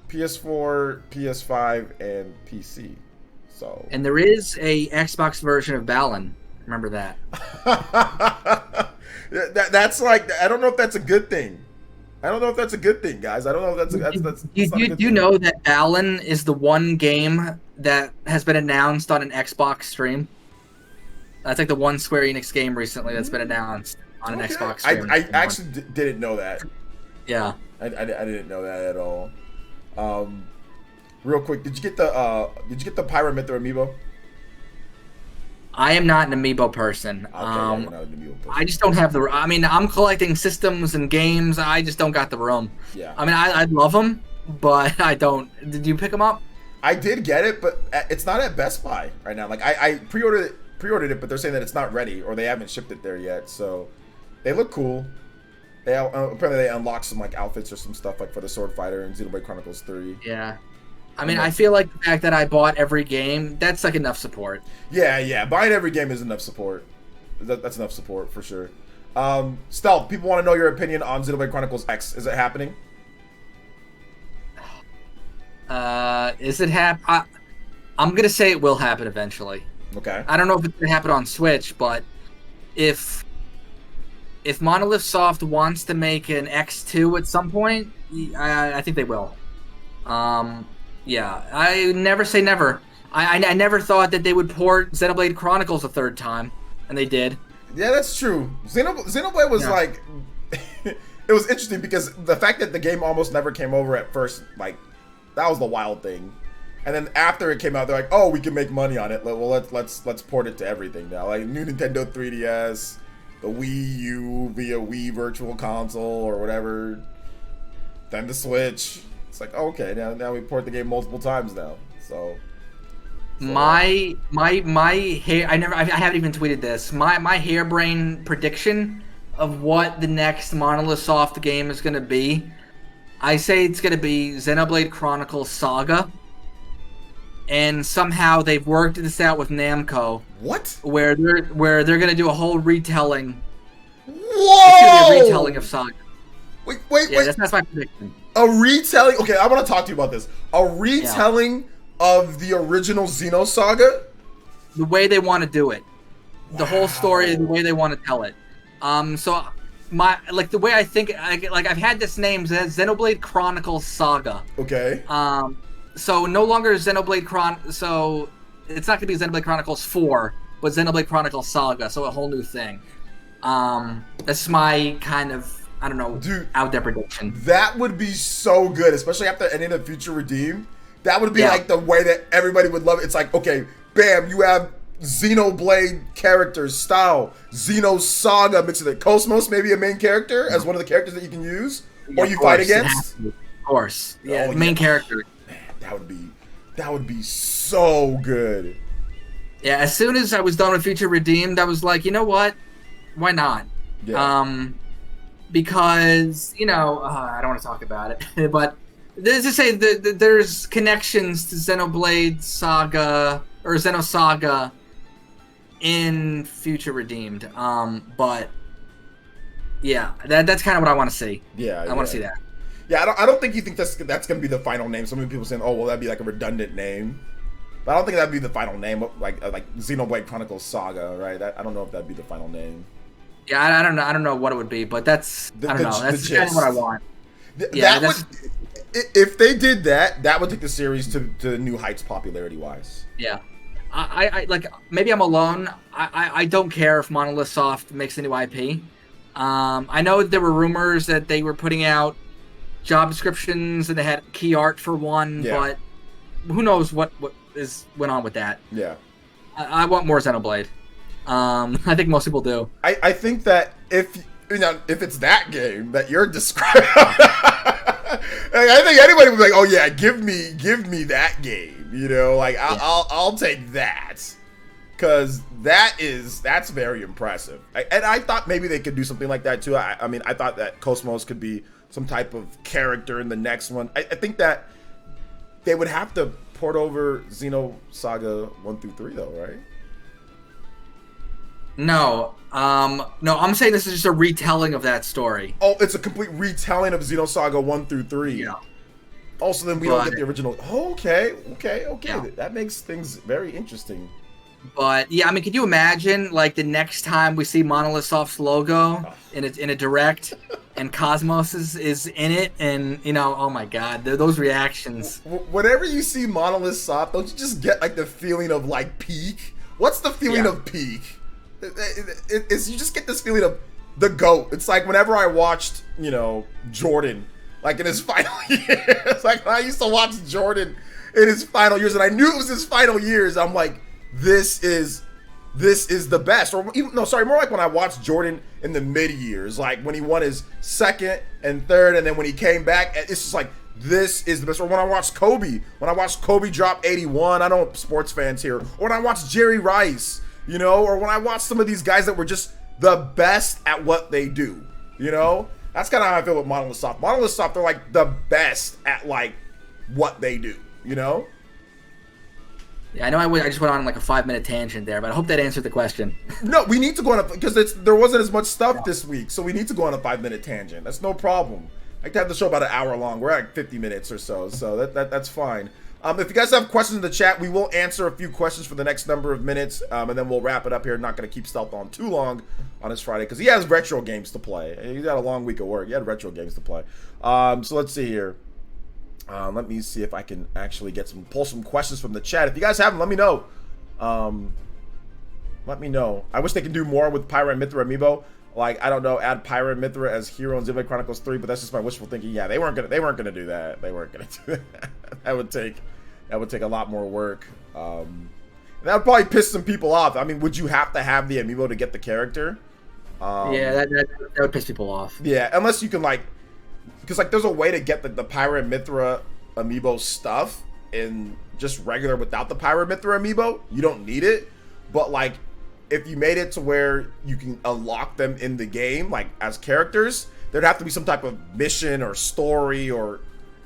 PS4, PS5, and PC. So. And there is a Xbox version of Balan. Remember that. That's like, I don't know if that's a good thing. I don't know if that's a good thing, guys. I don't know if that's you know that Balan is the one game that has been announced on an Xbox stream? That's like the one Square Enix game recently that's been announced on an Xbox stream. I actually didn't know that. Yeah. I didn't know that at all. Real quick, did you get the Pyramid or amiibo? I am not an amiibo person. Okay, yeah, you're not an amiibo person. I just don't have the. I mean, I'm collecting systems and games. I just don't got the room. Yeah. I mean, I love them, but I don't. Did you pick them up? I did get it, but it's not at Best Buy right now. Like I pre-ordered it, but they're saying that it's not ready or they haven't shipped it there yet. So they look cool. Apparently they unlocked some like outfits or some stuff like for the Sword Fighter and Xenoblade Chronicles 3. Yeah. I mean, I feel like the fact that I bought every game, that's like enough support. Yeah. Buying every game is enough support. That's enough support for sure. Stealth, people want to know your opinion on Xenoblade Chronicles X. Is it happening? Is it I'm gonna say it will happen eventually. Okay. I don't know if it's gonna happen on Switch, but if Monolith Soft wants to make an X2 at some point, I think they will. Yeah, I never say never. I never thought that they would port Xenoblade Chronicles a third time, and they did. Yeah, that's true. Xenoblade was like, it was interesting because the fact that the game almost never came over at first, like, that was the wild thing. And then after it came out, they're like, oh, we can make money on it. Well, let's port it to everything now. Like new Nintendo 3DS, the Wii U via Wii Virtual Console or whatever, then the Switch. It's like, okay, now we port the game multiple times now. So my hair, I haven't even tweeted this. My harebrained prediction of what the next Monolith Soft game is going to be, I say it's going to be Xenoblade Chronicles Saga. And somehow they've worked this out with Namco. What? Where they're going to do a whole retelling. Whoa! It's going to be a retelling of Saga. Wait. That's my prediction. A retelling? Okay, I want to talk to you about this. A retelling of the original Xenosaga? The way they want to do it. The whole story, the way they want to tell it. So the way I think, like I've had this name, Xenoblade Chronicles Saga. Okay. So no longer Xenoblade so it's not gonna be Xenoblade Chronicles 4, but Xenoblade Chronicles Saga, so a whole new thing. That's my kind of, I don't know, dude, out there prediction. That would be so good, especially after ending of Future Redeemed. That would be like the way that everybody would love it. It's like, okay, bam, you have Xenoblade characters, style, Xenosaga mixed with it. Cosmos maybe a main character as one of the characters that you can use, or you fight against. Of course, yeah, main character. Man, that would be so good. Yeah, as soon as I was done with Future Redeemed, I was like, you know what? Why not? Yeah. Because I don't want to talk about it, but there's to say there's connections to Xenoblade Saga or Xenosaga in Future Redeemed. But yeah, that's kind of what I want to see. Yeah, I want to see that. Yeah, I don't think you think that's gonna be the final name. Some people saying, oh well, that'd be like a redundant name, but I don't think that'd be the final name. Like Xenoblade Chronicles Saga, right? I don't know if that'd be the final name. Yeah, I don't know what it would be, but that's I don't know. That's kind of what I want. If they did that, that would take the series to new heights popularity wise. Yeah. I like, maybe I'm alone. I don't care if Monolith Soft makes a new IP. I know there were rumors that they were putting out job descriptions and they had key art for one, but who knows what went on with that. Yeah. I want more Xenoblade. I think most people do. I think that if it's that game that you're describing, I think anybody would be like, oh yeah, give me that game. I'll take that, because that's very impressive. And I thought maybe they could do something like that too. I mean, I thought that Cosmos could be some type of character in the next one. I think that they would have to port over Xenosaga 1 through 3 though, right? No, I'm saying this is just a retelling of that story. Oh, it's a complete retelling of Xenosaga 1 through 3. Yeah. Also, then we don't get the original. Oh, okay. Yeah. That makes things very interesting. But yeah, I mean, could you imagine like the next time we see Monolith Soft's logo in a direct, and Cosmos is in it, and oh my God, those reactions. Whenever you see Monolith Soft, don't you just get like the feeling of like peak? What's the feeling of peak? It's you just get this feeling of the GOAT. It's like whenever I watched, Jordan, like in his final years, like when I used to watch Jordan in his final years, and I knew it was his final years, I'm like, this is the best. Or even, no, sorry, more like when I watched Jordan in the mid years, like when he won his second and third, and then when he came back, it's just like, this is the best. Or when I watched Kobe drop 81, I know sports fans here, or when I watched Jerry Rice, or when I watched some of these guys that were just the best at what they do, that's kind of how I feel with Monolith Soft. Monolith Soft, they're like the best at like what they do, Yeah, I know I just went on like a 5-minute tangent there, but I hope that answered the question. No, we need to go on because there wasn't as much stuff this week, so we need to go on a 5-minute tangent. That's no problem. I like to have the show about an hour long. We're at 50 minutes or so that's fine. If you guys have questions in the chat, we will answer a few questions for the next number of minutes, and then we'll wrap it up here. Not going to keep Stealth on too long on this Friday because he has retro games to play. He's got a long week of work. He had retro games to play. So let's see here. Let me see if I can actually pull some questions from the chat. If you guys have them, let me know. Let me know. I wish they could do more with Pyra and Mithra amiibo. Like, I don't know, add Pyra and Mithra as hero in Xenoblade Chronicles 3, but that's just my wishful thinking. Yeah, they weren't gonna do that. They weren't gonna do that. That would take a lot more work. That would probably piss some people off. I mean, would you have to have the amiibo to get the character? Yeah, that would piss people off. Yeah, unless you can like, because like there's a way to get the Pyra Mithra amiibo stuff in just regular without the Pyra Mithra amiibo. You don't need it, but like if you made it to where you can unlock them in the game, like as characters, there'd have to be some type of mission or story or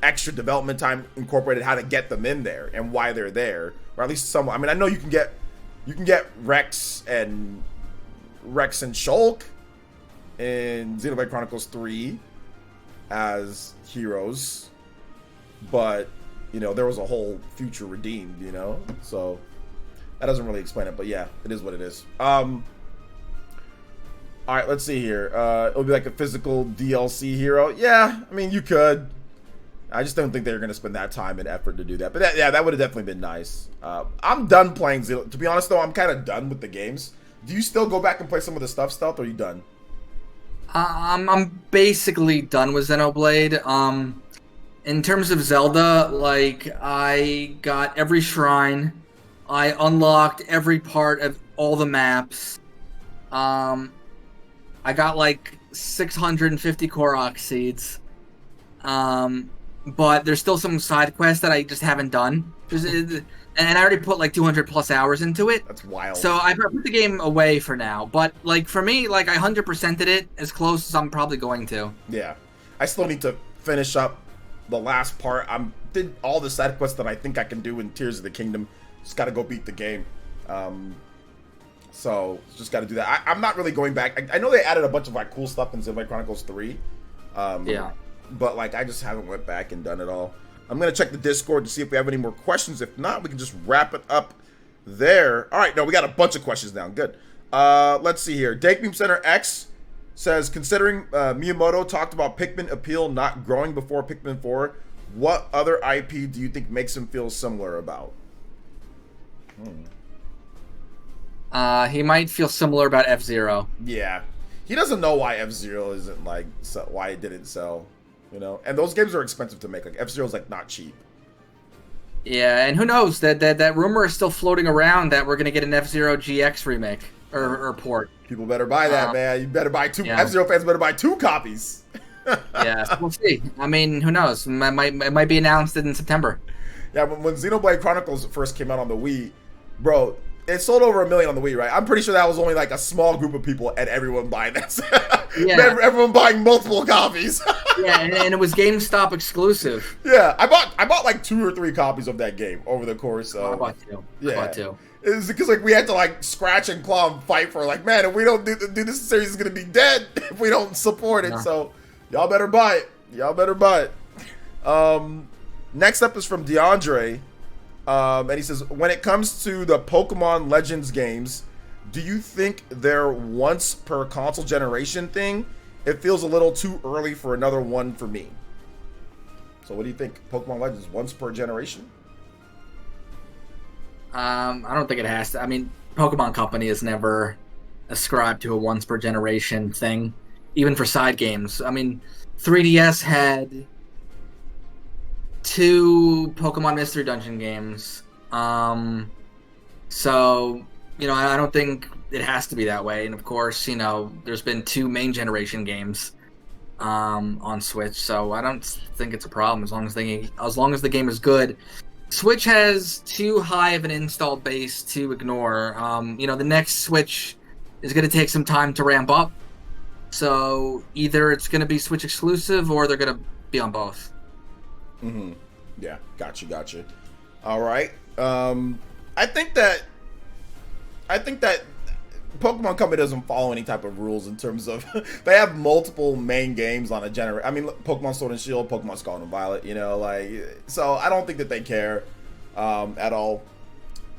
extra development time incorporated how to get them in there and why they're there, or at least some. I mean, I know you can get Rex and Shulk in Xenoblade Chronicles 3 as heroes, but you know there was a whole future redeemed, you know, so that doesn't really explain it, but yeah, it is what it is. All right, let's see here. It'll be like a physical DLC hero. Yeah, I mean you could. I just don't think they're going to spend that time and effort to do that. But that would have definitely been nice. I'm done playing Xenoblade. To be honest, though, I'm kind of done with the games. Do you still go back and play some of the stuff, Stealth, or are you done? I'm basically done with Xenoblade. In terms of Zelda, like, I got every shrine. I unlocked every part of all the maps. I got, like, 650 Korok seeds. But there's still some side quests that I just haven't done. And I already put like 200 plus hours into it. That's wild. So I put the game away for now. But like for me, like I 100%ed it as close as I'm probably going to. Yeah. I still need to finish up the last part. I did all the side quests that I think I can do in Tears of the Kingdom. Just got to go beat the game. So just got to do that. I'm not really going back. I know they added a bunch of like cool stuff in Xenoblade Chronicles 3. Yeah. But like I just haven't went back and done it all. I'm gonna check the Discord to see if we have any more questions. If not, we can just wrap it up there. All right, no, we got a bunch of questions now. Good. Let's see here. Dakebeam Center X says, considering Miyamoto talked about Pikmin appeal not growing before Pikmin 4, what other IP do you think makes him feel similar about? He might feel similar about F-Zero. Yeah, he doesn't know why F-Zero isn't like why it didn't sell. You know, and those games are expensive to make. Like F-Zero's like not cheap. Yeah, and who knows? That rumor is still floating around that we're gonna get an F-Zero GX remake or port. People better buy that, man. You better buy two. Yeah. F-Zero fans better buy 2 copies. Yeah, so we'll see. I mean, who knows? It might be announced in September. Yeah, when Xenoblade Chronicles first came out on the Wii, bro, it sold over 1 million on the Wii, right? I'm pretty sure that was only like a small group of people and everyone buying this. Yeah. Everyone buying multiple copies. Yeah, and it was GameStop exclusive. Yeah, I bought like 2 or 3 copies of that game over the course of. I bought 2. Yeah. I bought 2. It's because like we had to like scratch and claw and fight for like, man, if we don't do this series is gonna be dead if we don't support it. Yeah. So y'all better buy it. Y'all better buy it. Next up is from DeAndre. And he says, when it comes to the Pokemon Legends games, do you think they're once per console generation thing? It feels a little too early for another one for me. So what do you think? Pokemon Legends once per generation? I don't think it has to. I mean, Pokemon Company has never ascribed to a once per generation thing, even for side games. I mean, 3DS had 2 Pokemon Mystery Dungeon games. So, you know, I don't think it has to be that way. And of course, you know, there's been 2 main generation games on Switch, so I don't think it's a problem as long as the game is good. Switch has too high of an install base to ignore. You know, the next Switch is going to take some time to ramp up. So either it's going to be Switch exclusive or they're going to be on both. Mm-hmm. Yeah, gotcha. All right. I think that Pokemon Company doesn't follow any type of rules in terms of they have multiple main games on a generation. I mean, Pokemon Sword and Shield, Pokemon Scarlet and Violet. You know, like, so I don't think that they care at all.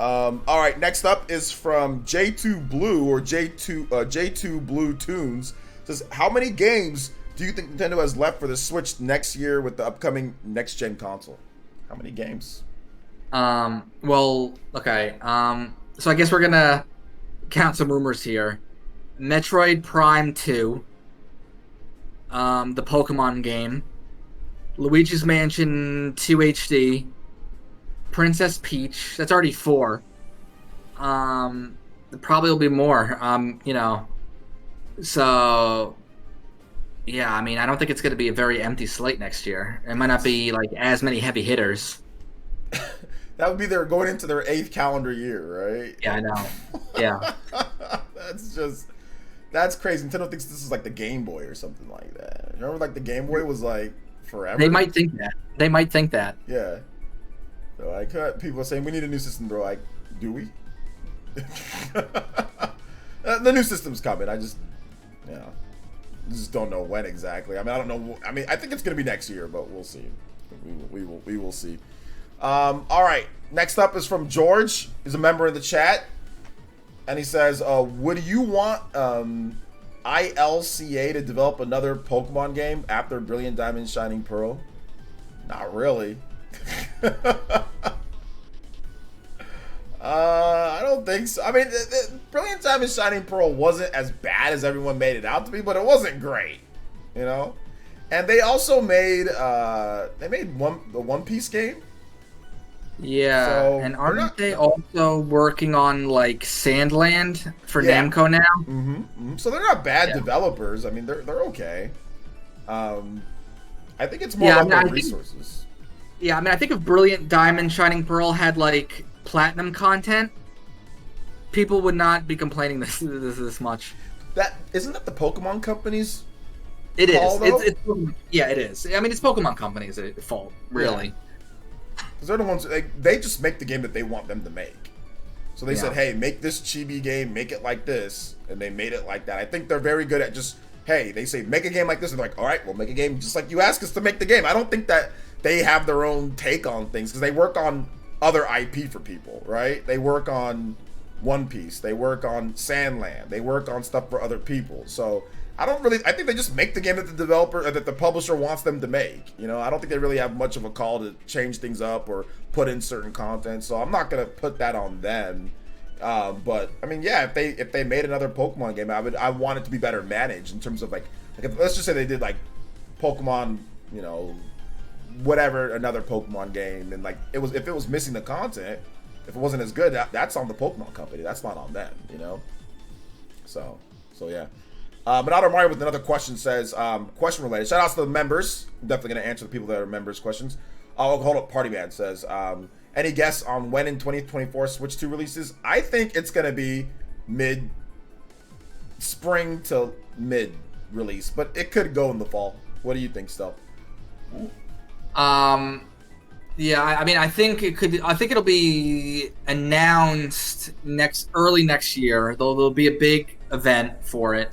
All right, next up is from J2 Blue or J2 Blue Tunes. It says, how many games do you think Nintendo has left for the Switch next year with the upcoming next gen console? How many games? Well, okay. So I guess we're gonna count some rumors here. Metroid Prime 2, the Pokemon game, Luigi's Mansion 2 HD, Princess Peach. That's already 4. There probably will be more. You know, So yeah, I mean, I don't think it's going to be a very empty slate next year. It might not be like as many heavy hitters. That would be their going into their 8th calendar year, right? Yeah, I know. Yeah. That's crazy. Nintendo thinks this is like the Game Boy or something like that. Remember, like the Game Boy was like forever. They might think that. They might think that. Yeah. So like people are saying we need a new system. They're like, do we? The new system's coming. I just, you know, just don't know when exactly. I mean, I don't know. I mean, I think it's gonna be next year, but we'll see. We will see. All right. Next up is from George. He's a member of the chat, and he says, "Would you want ILCA to develop another Pokemon game after Brilliant Diamond, Shining Pearl?" Not really. I don't think so. I mean, Brilliant Diamond, Shining Pearl wasn't as bad as everyone made it out to be, but it wasn't great, you know. And they also made the One Piece game. Yeah, So, and they're aren't not- they also working on like Sandland for Yeah. Namco now? Mm-hmm. So they're not bad Yeah. developers. I mean, they're okay. I think it's more Yeah, I about mean, I the think- resources. Yeah, I mean, I think if Brilliant Diamond, Shining Pearl had like platinum content, people would not be complaining this much. That isn't that the Pokemon companies? It is. Call, though? It's yeah, it is. I mean, it's Pokemon Company's fault, really. Because they're the ones they just make the game that they want them to make. So they said, Yeah. hey, make this chibi game, make it like this, and they made it like that. I think they're very good at just, hey, they say make a game like this, and they're like, all right, we'll make a game just like you asked us to make the game. I don't think that they have their own take on things because they work on other IP for people, right? They work on One Piece, they work on Sandland, they work on stuff for other people. So I think they just make the game that the developer, that the publisher wants them to make. You know, I don't think they really have much of a call to change things up or put in certain content. So I'm not gonna put that on them. But I mean, yeah, if they made another Pokemon game, I want it to be better managed in terms of like if, let's just say they did like Pokemon, you know, whatever, another Pokemon game, and like if it was missing the content, if it wasn't as good, that's on the Pokemon company. That's not on them, you know. So yeah. But Mario with another question says, question related. Shout outs to the members. I'm definitely going to answer the people that are members' questions. Oh, hold up. Party Man says, any guess on when in 2024 Switch 2 releases? I think it's going to be spring to mid release, but it could go in the fall. What do you think, Stel? Yeah, I mean, I think it'll be announced early next year. There'll be a big event for it.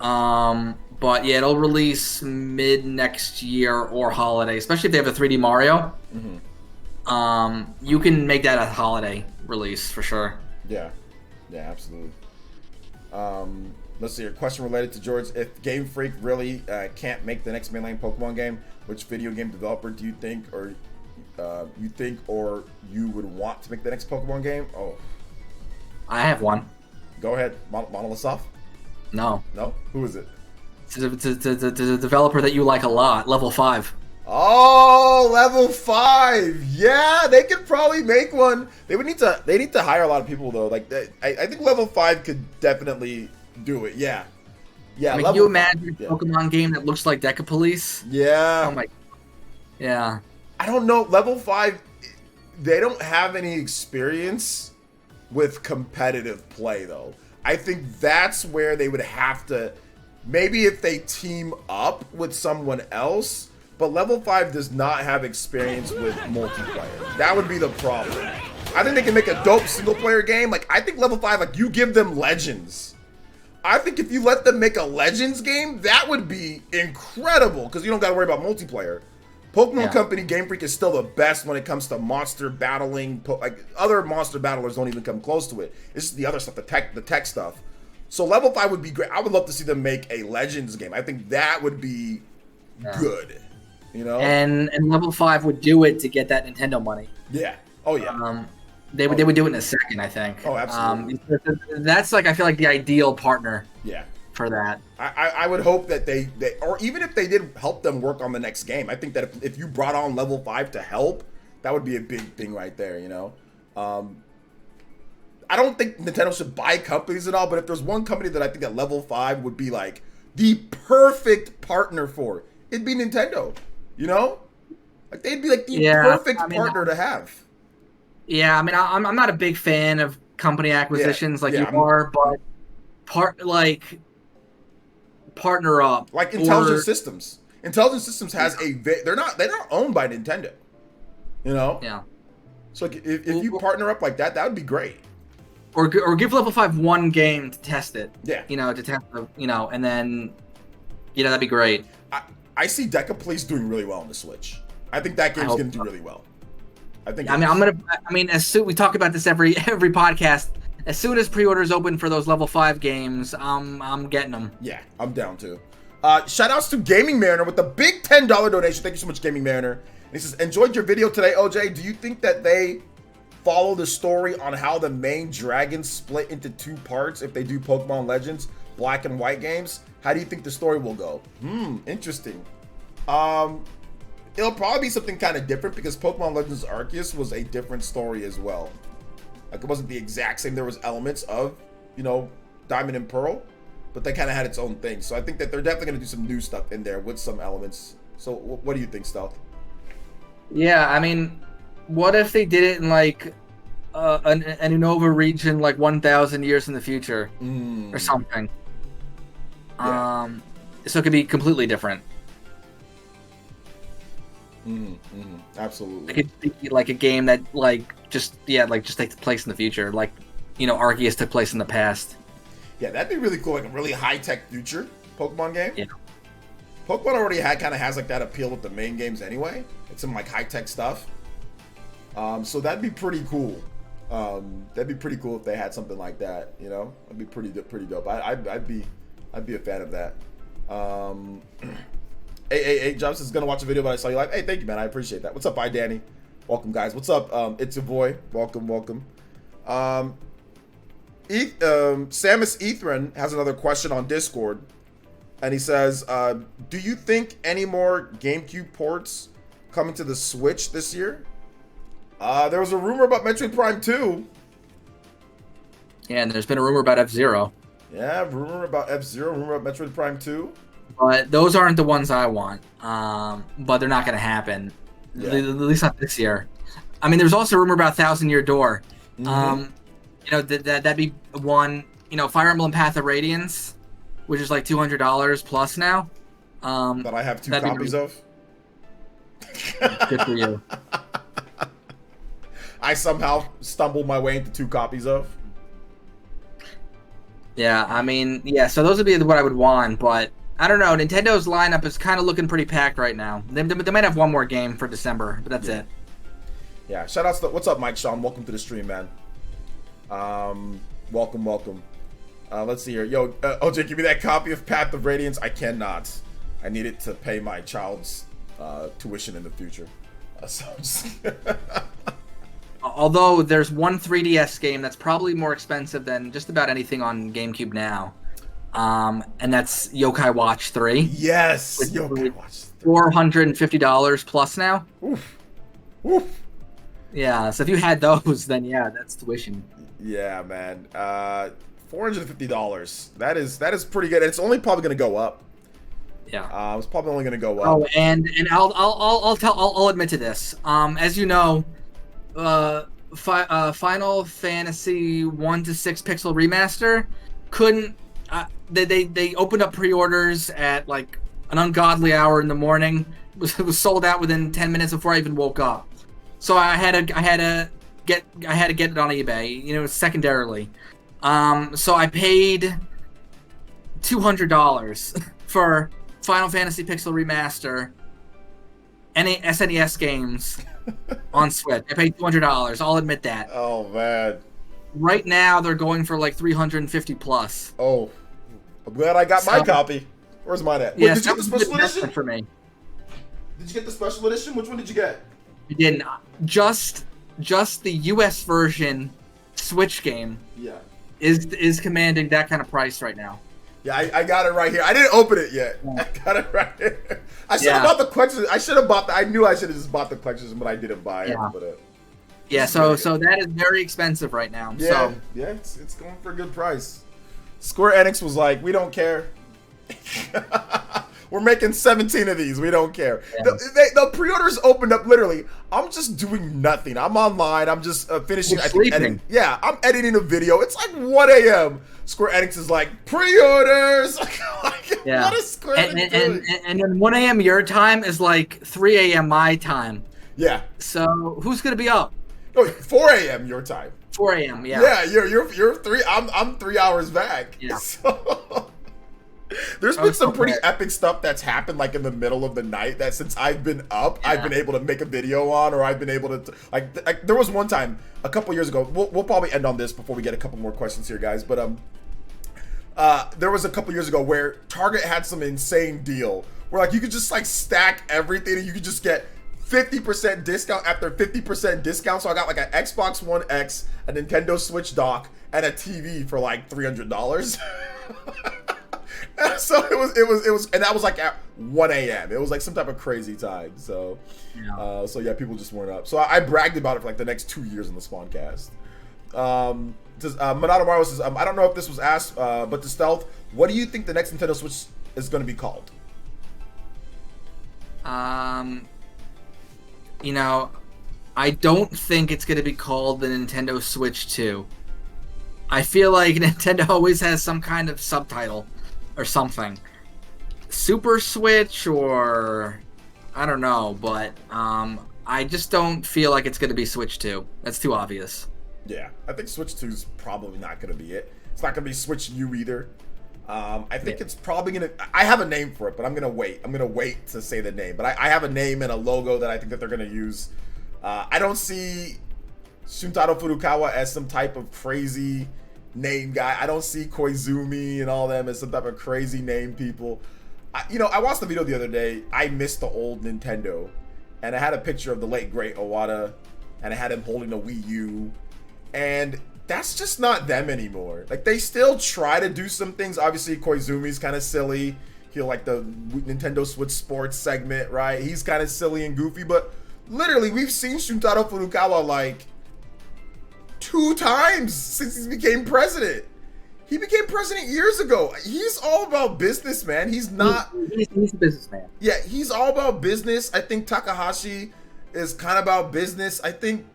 But yeah, it'll release mid next year or holiday, especially if they have a 3D Mario. Mm-hmm. You can make that a holiday release for sure. Yeah, absolutely. Let's see. A question related to George: if Game Freak really can't make the next mainline Pokemon game, which video game developer do you think, or you would want to make the next Pokemon game? Oh, I have one. go ahead, Monolith. No, Who is it? it's a developer that you like a lot, Level 5. Oh, Level 5. Yeah, they could probably make one. They need to hire a lot of people though. Like I think Level 5 could definitely do it. Yeah. I mean, Level can you 5. imagine a Yeah. Pokemon game that looks like Deca Police? Yeah. Oh my. Yeah. I don't know. Level 5, they don't have any experience with competitive play, though. I think that's where they would have to, maybe if they team up with someone else, but Level 5 does not have experience with multiplayer. That would be the problem. I think they can make a dope single-player game. Like, I think Level 5, like, you give them Legends. I think if you let them make a Legends game, that would be incredible, because you don't got to worry about multiplayer. Pokemon Company Game Freak is still the best when it comes to monster battling. Like other monster battlers don't even come close to it. It's just the other stuff, the tech stuff. So Level 5 would be great. I would love to see them make a Legends game. I think that would be good. You know? And Level 5 would do it to get that Nintendo money. Yeah. Oh yeah. They would do it in a second, I think. Oh, absolutely. That's like, I feel like the ideal partner Yeah. for that. I would hope that they or even if they did help them work on the next game, I think that if you brought on Level 5 to help, that would be a big thing right there, you know. I don't think Nintendo should buy companies and all, but if there's one company that I think at level 5 would be like the perfect partner for, it'd be Nintendo. You know, like they'd be like the perfect partner to have. Yeah, I mean, I'm not a big fan of company acquisitions you are, but partner up. Like Intelligent Systems. Intelligent Systems has they're not owned by Nintendo. You know? Yeah. So if you partner up like that, that would be great. Or give Level 5 one game to test it. Yeah. You know, to test and then that'd be great. I see Deca Police doing really well on the Switch. I think that game's gonna do really well. As soon we talk about this every podcast. As soon as pre-orders open for those Level 5 games, I'm getting them. Yeah, I'm down too. Shout outs to Gaming Mariner with the big $10 donation. Thank you so much, Gaming Mariner. And he says, enjoyed your video today, OJ. Do you think that they follow the story on how the main dragons split into 2 parts if they do Pokemon Legends Black and White games? How do you think the story will go? Interesting. It'll probably be something kind of different because Pokemon Legends Arceus was a different story as well. Like, it wasn't the exact same. There was elements of, Diamond and Pearl, but they kind of had its own thing. So I think that they're definitely going to do some new stuff in there with some elements. So what do you think, Stealth? Yeah, I mean, what if they did it in like an Unova region, like 1,000 years in the future, or something? Yeah. So it could be completely different. Absolutely. It could be like a game that just takes place in the future, like Arceus took place in the past. Yeah, that'd be really cool, like a really high-tech future Pokemon game. Yeah. Pokemon already has like that appeal with the main games anyway. It's some like high-tech stuff. So that'd be pretty cool. That'd be pretty cool if they had something like that. That'd be pretty dope. I'd be a fan of that. Hey, Jobs is gonna watch a video, but I saw you live. Hey, thank you, man. I appreciate that. What's up, Bye, Danny? Welcome, guys. What's up? It's your boy. Welcome. Samus Ethran has another question on Discord, and he says, "Do you think any more GameCube ports coming to the Switch this year?" There was a rumor about Metroid Prime 2. Yeah, and there's been a rumor about F-Zero. Yeah, rumor about F-Zero, rumor about Metroid Prime 2. But those aren't the ones I want. But they're not going to happen. Yeah. At least not this year. I mean, there's also a rumor about Thousand Year Door. That'd be one. Fire Emblem Path of Radiance, which is like $200 plus now. That I have 2 copies of. Good for you. I somehow stumbled my way into 2 copies of. Yeah, I mean, so those would be what I would want, but I don't know. Nintendo's lineup is kind of looking pretty packed right now. They might have one more game for December, but that's it. Yeah, shout outs to, what's up, Mike Sean? Welcome to the stream, man. Welcome. Let's see here. Yo, OJ, give me that copy of Path of Radiance. I cannot. I need it to pay my child's tuition in the future. Although there's one 3DS game that's probably more expensive than just about anything on GameCube now. And that's Yokai Watch 3. Yes, Yokai Watch 3. $450 plus now. Oof. Yeah, so if you had those, then yeah, that's tuition. Yeah, man. $450. That is pretty good. It's only probably going to go up. Yeah. It's probably only going to go up. Oh, and I'll admit to this. As you know, Final Fantasy 1 to 6 Pixel Remaster couldn't. They opened up pre-orders at like an ungodly hour in the morning. It was sold out within 10 minutes before I even woke up. So I had to get it on eBay, secondarily. So I paid $200 for Final Fantasy Pixel Remaster, SNES games on Switch. I paid $200. I'll admit that. Oh man. Right now they're going for like $350 plus. Oh, I'm glad I got my copy. Where's mine at? Yeah, did you get the special edition? For me. Did you get the special edition? Which one did you get? I didn't. Just the US version Switch game. Yeah. Is commanding that kind of price right now. Yeah, I got it right here. I didn't open it yet. Yeah. I got it right here. I should have bought the collections. I knew I should have just bought the collections, but I didn't buy it. Yeah. But, Yeah, so that is very expensive right now. Yeah, So yeah, it's going for a good price. Square Enix was like, we don't care. We're making 17 of these. We don't care. Yeah. The pre-orders opened up literally. I'm just doing nothing. I'm online. I'm just finishing. Sleeping. Yeah, I'm editing a video. It's like 1 a.m. Square Enix is like, pre-orders. Yeah. What is Square Enix doing? And then 1 a.m. your time is like 3 a.m. my time. Yeah. So who's gonna be up? No, 4 a.m. your time. 4 a.m. Yeah. Yeah, you're 3. I'm 3 hours back. Yeah. So, there's been some pretty epic stuff that's happened like in the middle of the night that since I've been up, I've been able to make a video on, or I've been able to like there was one time a couple years ago. We'll probably end on this before we get a couple more questions here, guys. But there was a couple years ago where Target had some insane deal where like you could just like stack everything and you could just get 50% discount after 50% discount. So I got like an Xbox One X, a Nintendo Switch dock, and a TV for like $300. So it was, and that was like at 1 a.m. It was like some type of crazy time. So, yeah, people just weren't up. So I bragged about it for like the next 2 years in the Spawncast. Monado Mario says, I don't know if this was asked, but to Stealth, what do you think the next Nintendo Switch is going to be called? You know, I don't think it's going to be called the Nintendo Switch 2. I feel like Nintendo always has some kind of subtitle or something. Super Switch or I don't know, but I just don't feel like it's going to be Switch 2. That's too obvious. Yeah, I think Switch 2 is probably not going to be it. It's not going to be Switch U either. I think it's probably going to... I have a name for it, but I'm going to wait. I'm going to wait to say the name. But I have a name and a logo that I think that they're going to use. I don't see Shuntaro Furukawa as some type of crazy name guy. I don't see Koizumi and all them as some type of crazy name people. I watched the video the other day. I missed the old Nintendo. And I had a picture of the late, great Iwata. And I had him holding a Wii U. And... that's just not them anymore. Like, they still try to do some things. Obviously, Koizumi's kind of silly. He'll like the Nintendo Switch Sports segment, right? He's kind of silly and goofy, but literally, we've seen Shuntaro Furukawa like 2 times since he became president. He became president years ago. He's all about business, man. He's not... He's a businessman. Yeah, he's all about business. I think Takahashi is kind of about business. I think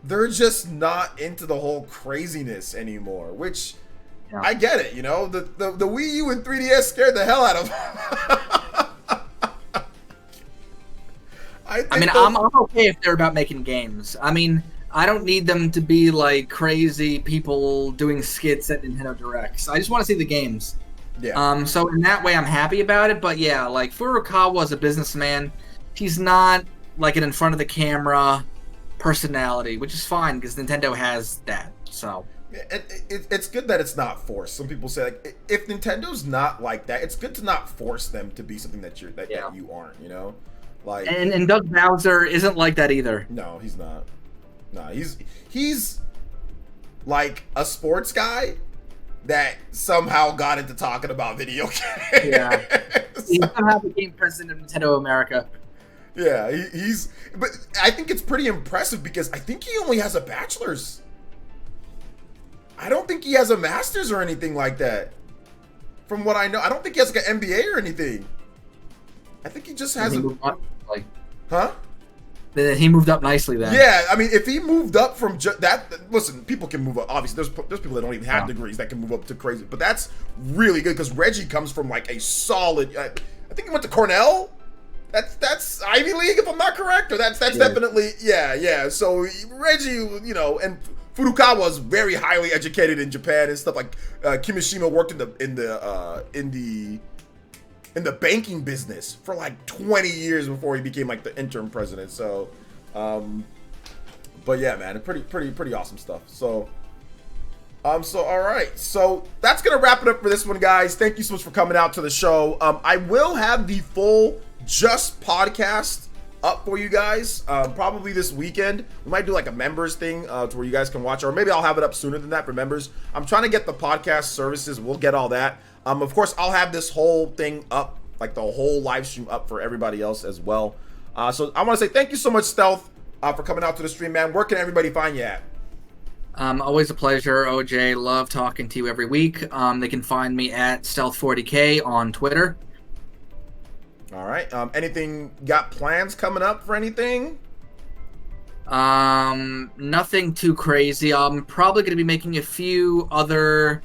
they're just not into the whole craziness anymore, which I get it, you know? The Wii U and 3DS scared the hell out of them. I'm okay if they're about making games. I mean, I don't need them to be like crazy people doing skits at Nintendo Directs. I just want to see the games. Yeah. So in that way, I'm happy about it. But yeah, like Furukawa is a businessman. He's not like an in front of the camera personality, which is fine because Nintendo has that. So it's good that it's not forced. Some people say like if Nintendo's not like that, it's good to not force them to be something that you aren't. You know, like and Doug Bowser isn't like that either. No, he's not. No, he's like a sports guy that somehow got into talking about video games. Yeah, he somehow became president of Nintendo America. Yeah, but I think it's pretty impressive because I think he only has a bachelor's. I don't think he has a master's or anything like that. From what I know, I don't think he has like an MBA or anything. I think he just has Huh? Then he moved up nicely then. Yeah, I mean, if he moved up from that, listen, people can move up. Obviously, there's people that don't even have degrees that can move up to crazy. But that's really good because Reggie comes from like a solid. I think he went to Cornell. That's Ivy League, if I'm not correct, or that's definitely yeah. So Reggie, you know, and Furukawa was very highly educated in Japan and stuff. Like Kimishima worked in the banking business for like 20 years before he became like the interim president. So, but yeah, man, pretty awesome stuff. So all right, so that's gonna wrap it up for this one, guys. Thank you so much for coming out to the show. I will have the full Just podcast up for you guys probably this weekend. We might do like a members thing to where you guys can watch, or maybe I'll have it up sooner than that for members. I'm trying to get the podcast services. We'll get all that. Of course, I'll have this whole thing up, like the whole live stream up for everybody else as well. So I want to say thank you so much, Stealth, for coming out to the stream, man. Where can everybody find you at? Always a pleasure, OJ. Love talking to you every week. They can find me at Stealth40K on Twitter. All right. Anything, got plans coming up for anything? Nothing too crazy. I'm probably going to be making a few other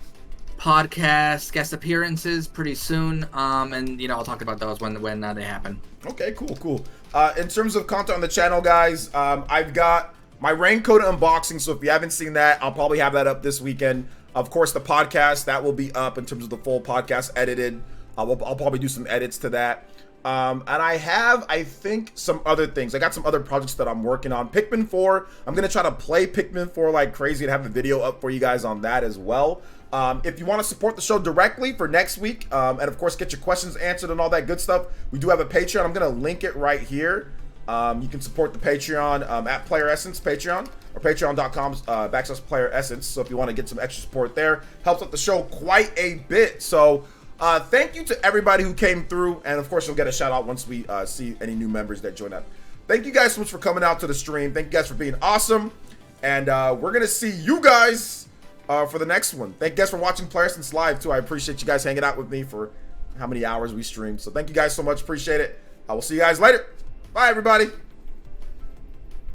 podcast guest appearances pretty soon. And, you know, I'll talk about those when they happen. Okay, cool. In terms of content on the channel, guys, I've got my Raincoat unboxing, so if you haven't seen that, I'll probably have that up this weekend. Of course, the podcast, that will be up in terms of the full podcast edited. I'll probably do some edits to that. And I have, I think, some other things. I got some other projects that I'm working on. Pikmin 4, I'm going to try to play Pikmin 4 like crazy and have a video up for you guys on that as well. If you want to support the show directly for next week, and of course get your questions answered and all that good stuff, we do have a Patreon. I'm going to link it right here. You can support the Patreon at PlayerEssence Patreon, or patreon.com/PlayerEssence. So if you want to get some extra support there, helps out the show quite a bit. So thank you to everybody who came through, and of course you'll get a shout out once we see any new members that join up. Thank you guys so much for coming out to the stream. Thank you guys for being awesome, and we're gonna see you guys for the next one. Thank you guys for watching PlayerEssence live too. I appreciate you guys hanging out with me for how many hours we streamed. So thank you guys so much. Appreciate it. I will see you guys later. Bye, everybody.